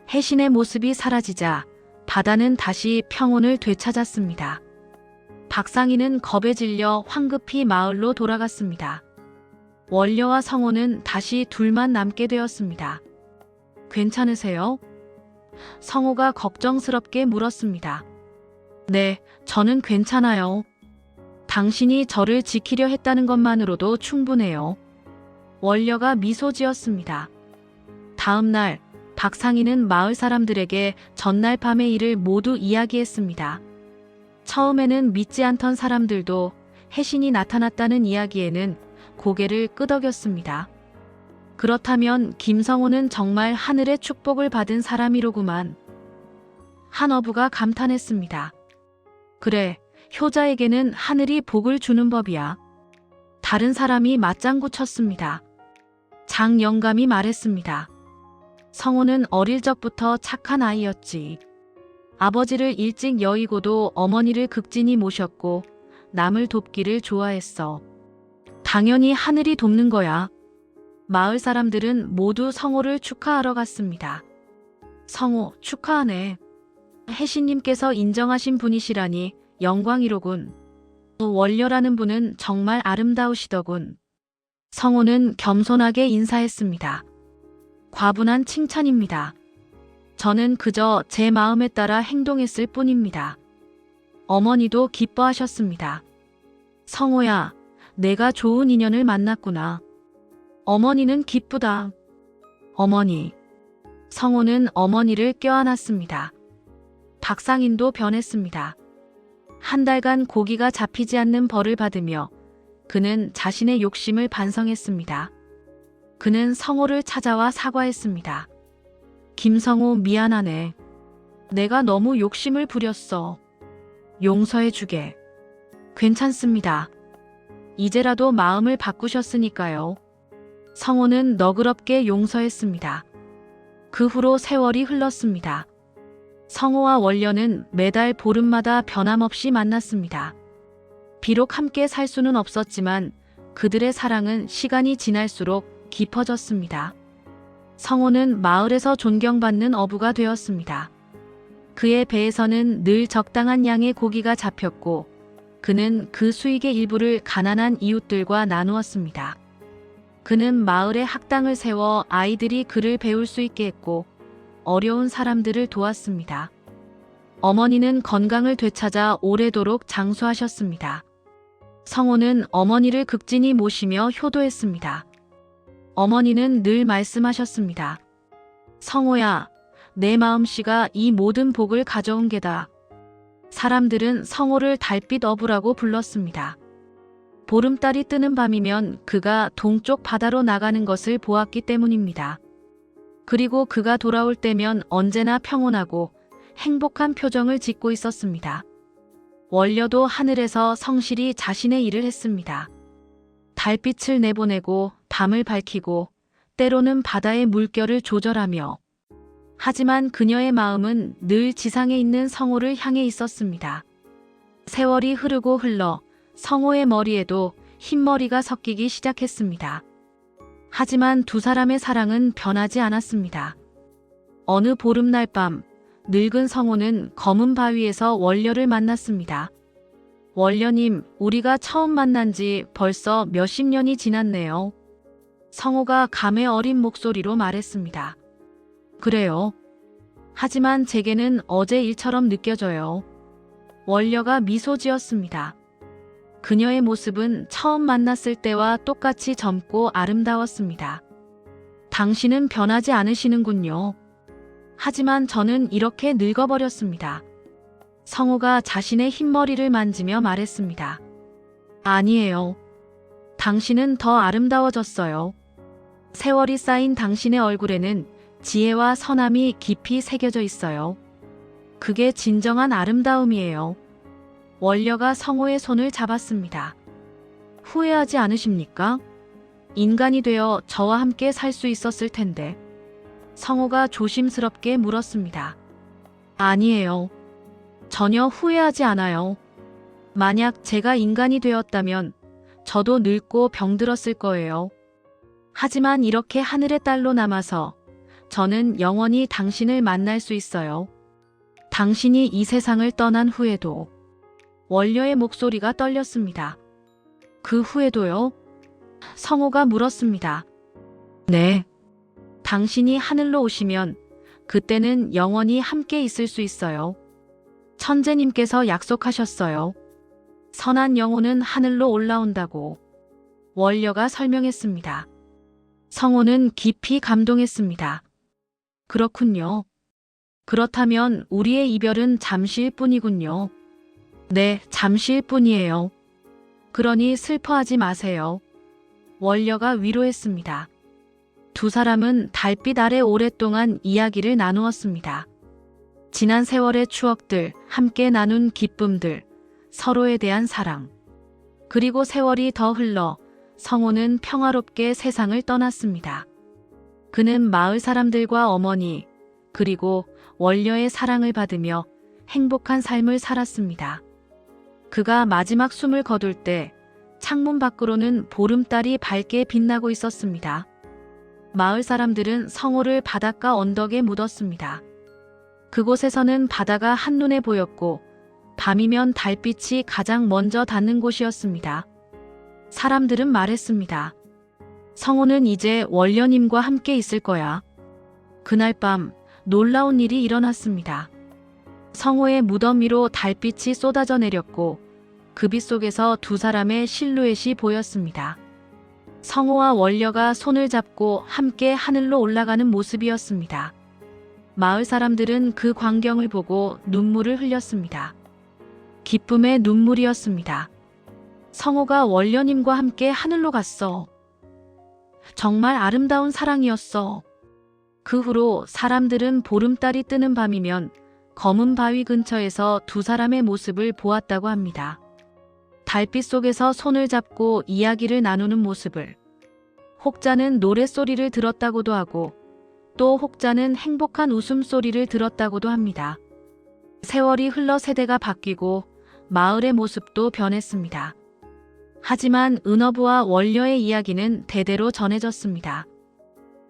해신의 모습이 사라지자 바다는 다시 평온을 되찾았습니다. 박상인은 겁에 질려 황급히 마을로 돌아갔습니다. 원려와 성호는 다시 둘만 남게 되었습니다. 괜찮으세요? 성호가 걱정스럽게 물었습니다. 네, 저는 괜찮아요. 당신이 저를 지키려 했다는 것만으로도 충분해요. 원려가 미소 지었습니다. 다음 날 박상인은 마을 사람들에게 전날 밤의 일을 모두 이야기했습니다. 처음에는 믿지 않던 사람들도 해신이 나타났다는 이야기에는 고개를 끄덕였습니다. 그렇다면 김성호는 정말 하늘의 축복을 받은 사람이로구만. 한 어부가 감탄했습니다. 그래, 효자에게는 하늘이 복을 주는 법이야. 다른 사람이 맞장구 쳤습니다. 장영감이 말했습니다. 성호는 어릴 적부터 착한 아이였지. 아버지를 일찍 여의고도 어머니를 극진히 모셨고 남을 돕기를 좋아했어. 당연히 하늘이 돕는 거야. 마을 사람들은 모두 성호를 축하하러 갔습니다. 성호, 축하하네. 해신님께서 인정하신 분이시라니 영광이로군. 원려라는 분은 정말 아름다우시더군. 성호는 겸손하게 인사했습니다. 과분한 칭찬입니다. 저는 그저 제 마음에 따라 행동했을 뿐입니다. 어머니도 기뻐하셨습니다. 성호야, 내가 좋은 인연을 만났구나. 어머니는 기쁘다. 어머니. 성호는 어머니를 껴안았습니다. 박상인도 변했습니다. 한 달간 고기가 잡히지 않는 벌을 받으며 그는 자신의 욕심을 반성했습니다. 그는 성호를 찾아와 사과했습니다. 김성호, 미안하네. 내가 너무 욕심을 부렸어. 용서해주게. 괜찮습니다. 이제라도 마음을 바꾸셨으니까요. 성호는 너그럽게 용서했습니다. 그 후로 세월이 흘렀습니다. 성호와 원려는 매달 보름마다 변함없이 만났습니다. 비록 함께 살 수는 없었지만 그들의 사랑은 시간이 지날수록 깊어졌습니다. 성호는 마을에서 존경받는 어부가 되었습니다. 그의 배에서는 늘 적당한 양의 고기가 잡혔고 그는 그 수익의 일부를 가난한 이웃들과 나누었습니다. 그는 마을에 학당을 세워 아이들이 글을 배울 수 있게 했고 어려운 사람들을 도왔습니다. 어머니는 건강을 되찾아 오래도록 장수하셨습니다. 성호는 어머니를 극진히 모시며 효도했습니다. 어머니는 늘 말씀하셨습니다. 성호야, 내 마음씨가 이 모든 복을 가져온 게다. 사람들은 성호를 달빛 어부라고 불렀습니다. 보름달이 뜨는 밤이면 그가 동쪽 바다로 나가는 것을 보았기 때문입니다. 그리고 그가 돌아올 때면 언제나 평온하고 행복한 표정을 짓고 있었습니다. 원려도 하늘에서 성실히 자신의 일을 했습니다. 달빛을 내보내고 밤을 밝히고 때로는 바다의 물결을 조절하며 하지만 그녀의 마음은 늘 지상에 있는 성호를 향해 있었습니다. 세월이 흐르고 흘러 성호의 머리에도 흰머리가 섞이기 시작했습니다. 하지만 두 사람의 사랑은 변하지 않았습니다. 어느 보름날 밤 늙은 성호는 검은 바위에서 원려를 만났습니다. 원려님, 우리가 처음 만난 지 벌써 몇십 년이 지났네요. 성호가 감회 어린 목소리로 말했습니다. 그래요. 하지만 제게는 어제 일처럼 느껴져요. 원려가 미소 지었습니다. 그녀의 모습은 처음 만났을 때와 똑같이 젊고 아름다웠습니다. 당신은 변하지 않으시는군요. 하지만 저는 이렇게 늙어버렸습니다. 성호가 자신의 흰머리를 만지며 말했습니다. 아니에요. 당신은 더 아름다워졌어요. 세월이 쌓인 당신의 얼굴에는 지혜와 선함이 깊이 새겨져 있어요. 그게 진정한 아름다움이에요. 원려가 성호의 손을 잡았습니다. 후회하지 않으십니까? 인간이 되어 저와 함께 살 수 있었을 텐데. 성호가 조심스럽게 물었습니다. 아니에요. 전혀 후회하지 않아요. 만약 제가 인간이 되었다면 저도 늙고 병들었을 거예요. 하지만 이렇게 하늘의 딸로 남아서 저는 영원히 당신을 만날 수 있어요. 당신이 이 세상을 떠난 후에도. 원려의 목소리가 떨렸습니다. 그 후에도요? 성호가 물었습니다. 네. 당신이 하늘로 오시면 그때는 영원히 함께 있을 수 있어요. 천재님께서 약속하셨어요. 선한 영혼은 하늘로 올라온다고. 원려가 설명했습니다. 성호는 깊이 감동했습니다. 그렇군요. 그렇다면 우리의 이별은 잠시일 뿐이군요. 네, 잠시일 뿐이에요. 그러니 슬퍼하지 마세요. 원려가 위로했습니다. 두 사람은 달빛 아래 오랫동안 이야기를 나누었습니다. 지난 세월의 추억들, 함께 나눈 기쁨들, 서로에 대한 사랑. 그리고 세월이 더 흘러 성호는 평화롭게 세상을 떠났습니다. 그는 마을 사람들과 어머니, 그리고 원려의 사랑을 받으며 행복한 삶을 살았습니다. 그가 마지막 숨을 거둘 때 창문 밖으로는 보름달이 밝게 빛나고 있었습니다. 마을 사람들은 성호를 바닷가 언덕에 묻었습니다. 그곳에서는 바다가 한눈에 보였고 밤이면 달빛이 가장 먼저 닿는 곳이었습니다. 사람들은 말했습니다. 성호는 이제 원려님과 함께 있을 거야. 그날 밤 놀라운 일이 일어났습니다. 성호의 무덤 위로 달빛이 쏟아져 내렸고 그 빛 속에서 두 사람의 실루엣이 보였습니다. 성호와 원려가 손을 잡고 함께 하늘로 올라가는 모습이었습니다. 마을 사람들은 그 광경을 보고 눈물을 흘렸습니다. 기쁨의 눈물이었습니다. 성호가 원려님과 함께 하늘로 갔어. 정말 아름다운 사랑이었어. 그 후로 사람들은 보름달이 뜨는 밤이면 검은 바위 근처에서 두 사람의 모습을 보았다고 합니다. 달빛 속에서 손을 잡고 이야기를 나누는 모습을. 혹자는 노랫소리를 들었다고도 하고 또 혹자는 행복한 웃음소리를 들었다고도 합니다. 세월이 흘러 세대가 바뀌고 마을의 모습도 변했습니다. 하지만 은어부와 원려의 이야기는 대대로 전해졌습니다.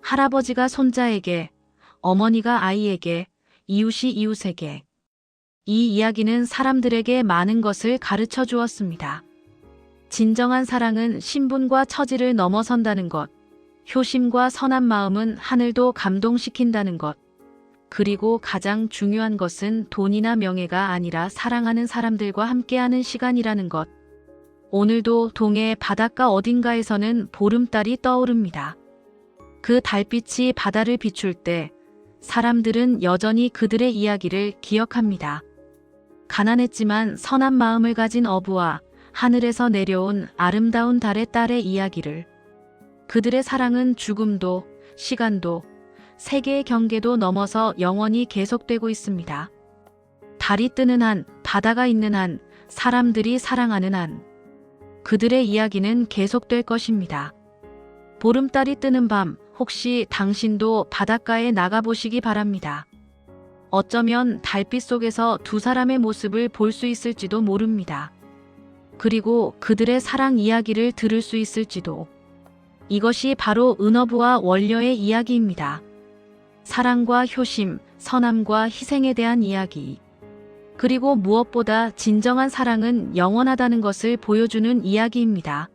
할아버지가 손자에게, 어머니가 아이에게, 이웃이 이웃에게. 이 이야기는 사람들에게 많은 것을 가르쳐 주었습니다. 진정한 사랑은 신분과 처지를 넘어선다는 것, 효심과 선한 마음은 하늘도 감동시킨다는 것, 그리고 가장 중요한 것은 돈이나 명예가 아니라 사랑하는 사람들과 함께하는 시간이라는 것. 오늘도 동해 바닷가 어딘가에서는 보름달이 떠오릅니다. 그 달빛이 바다를 비출 때 사람들은 여전히 그들의 이야기를 기억합니다. 가난했지만 선한 마음을 가진 어부와 하늘에서 내려온 아름다운 달의 딸의 이야기를. 그들의 사랑은 죽음도, 시간도, 세계의 경계도 넘어서 영원히 계속되고 있습니다. 달이 뜨는 한, 바다가 있는 한, 사람들이 사랑하는 한. 그들의 이야기는 계속될 것입니다. 보름달이 뜨는 밤, 혹시 당신도 바닷가에 나가보시기 바랍니다. 어쩌면 달빛 속에서 두 사람의 모습을 볼 수 있을지도 모릅니다. 그리고 그들의 사랑 이야기를 들을 수 있을지도. 이것이 바로 은어부와 원려의 이야기입니다. 사랑과 효심, 선함과 희생에 대한 이야기. 그리고 무엇보다 진정한 사랑은 영원하다는 것을 보여주는 이야기입니다.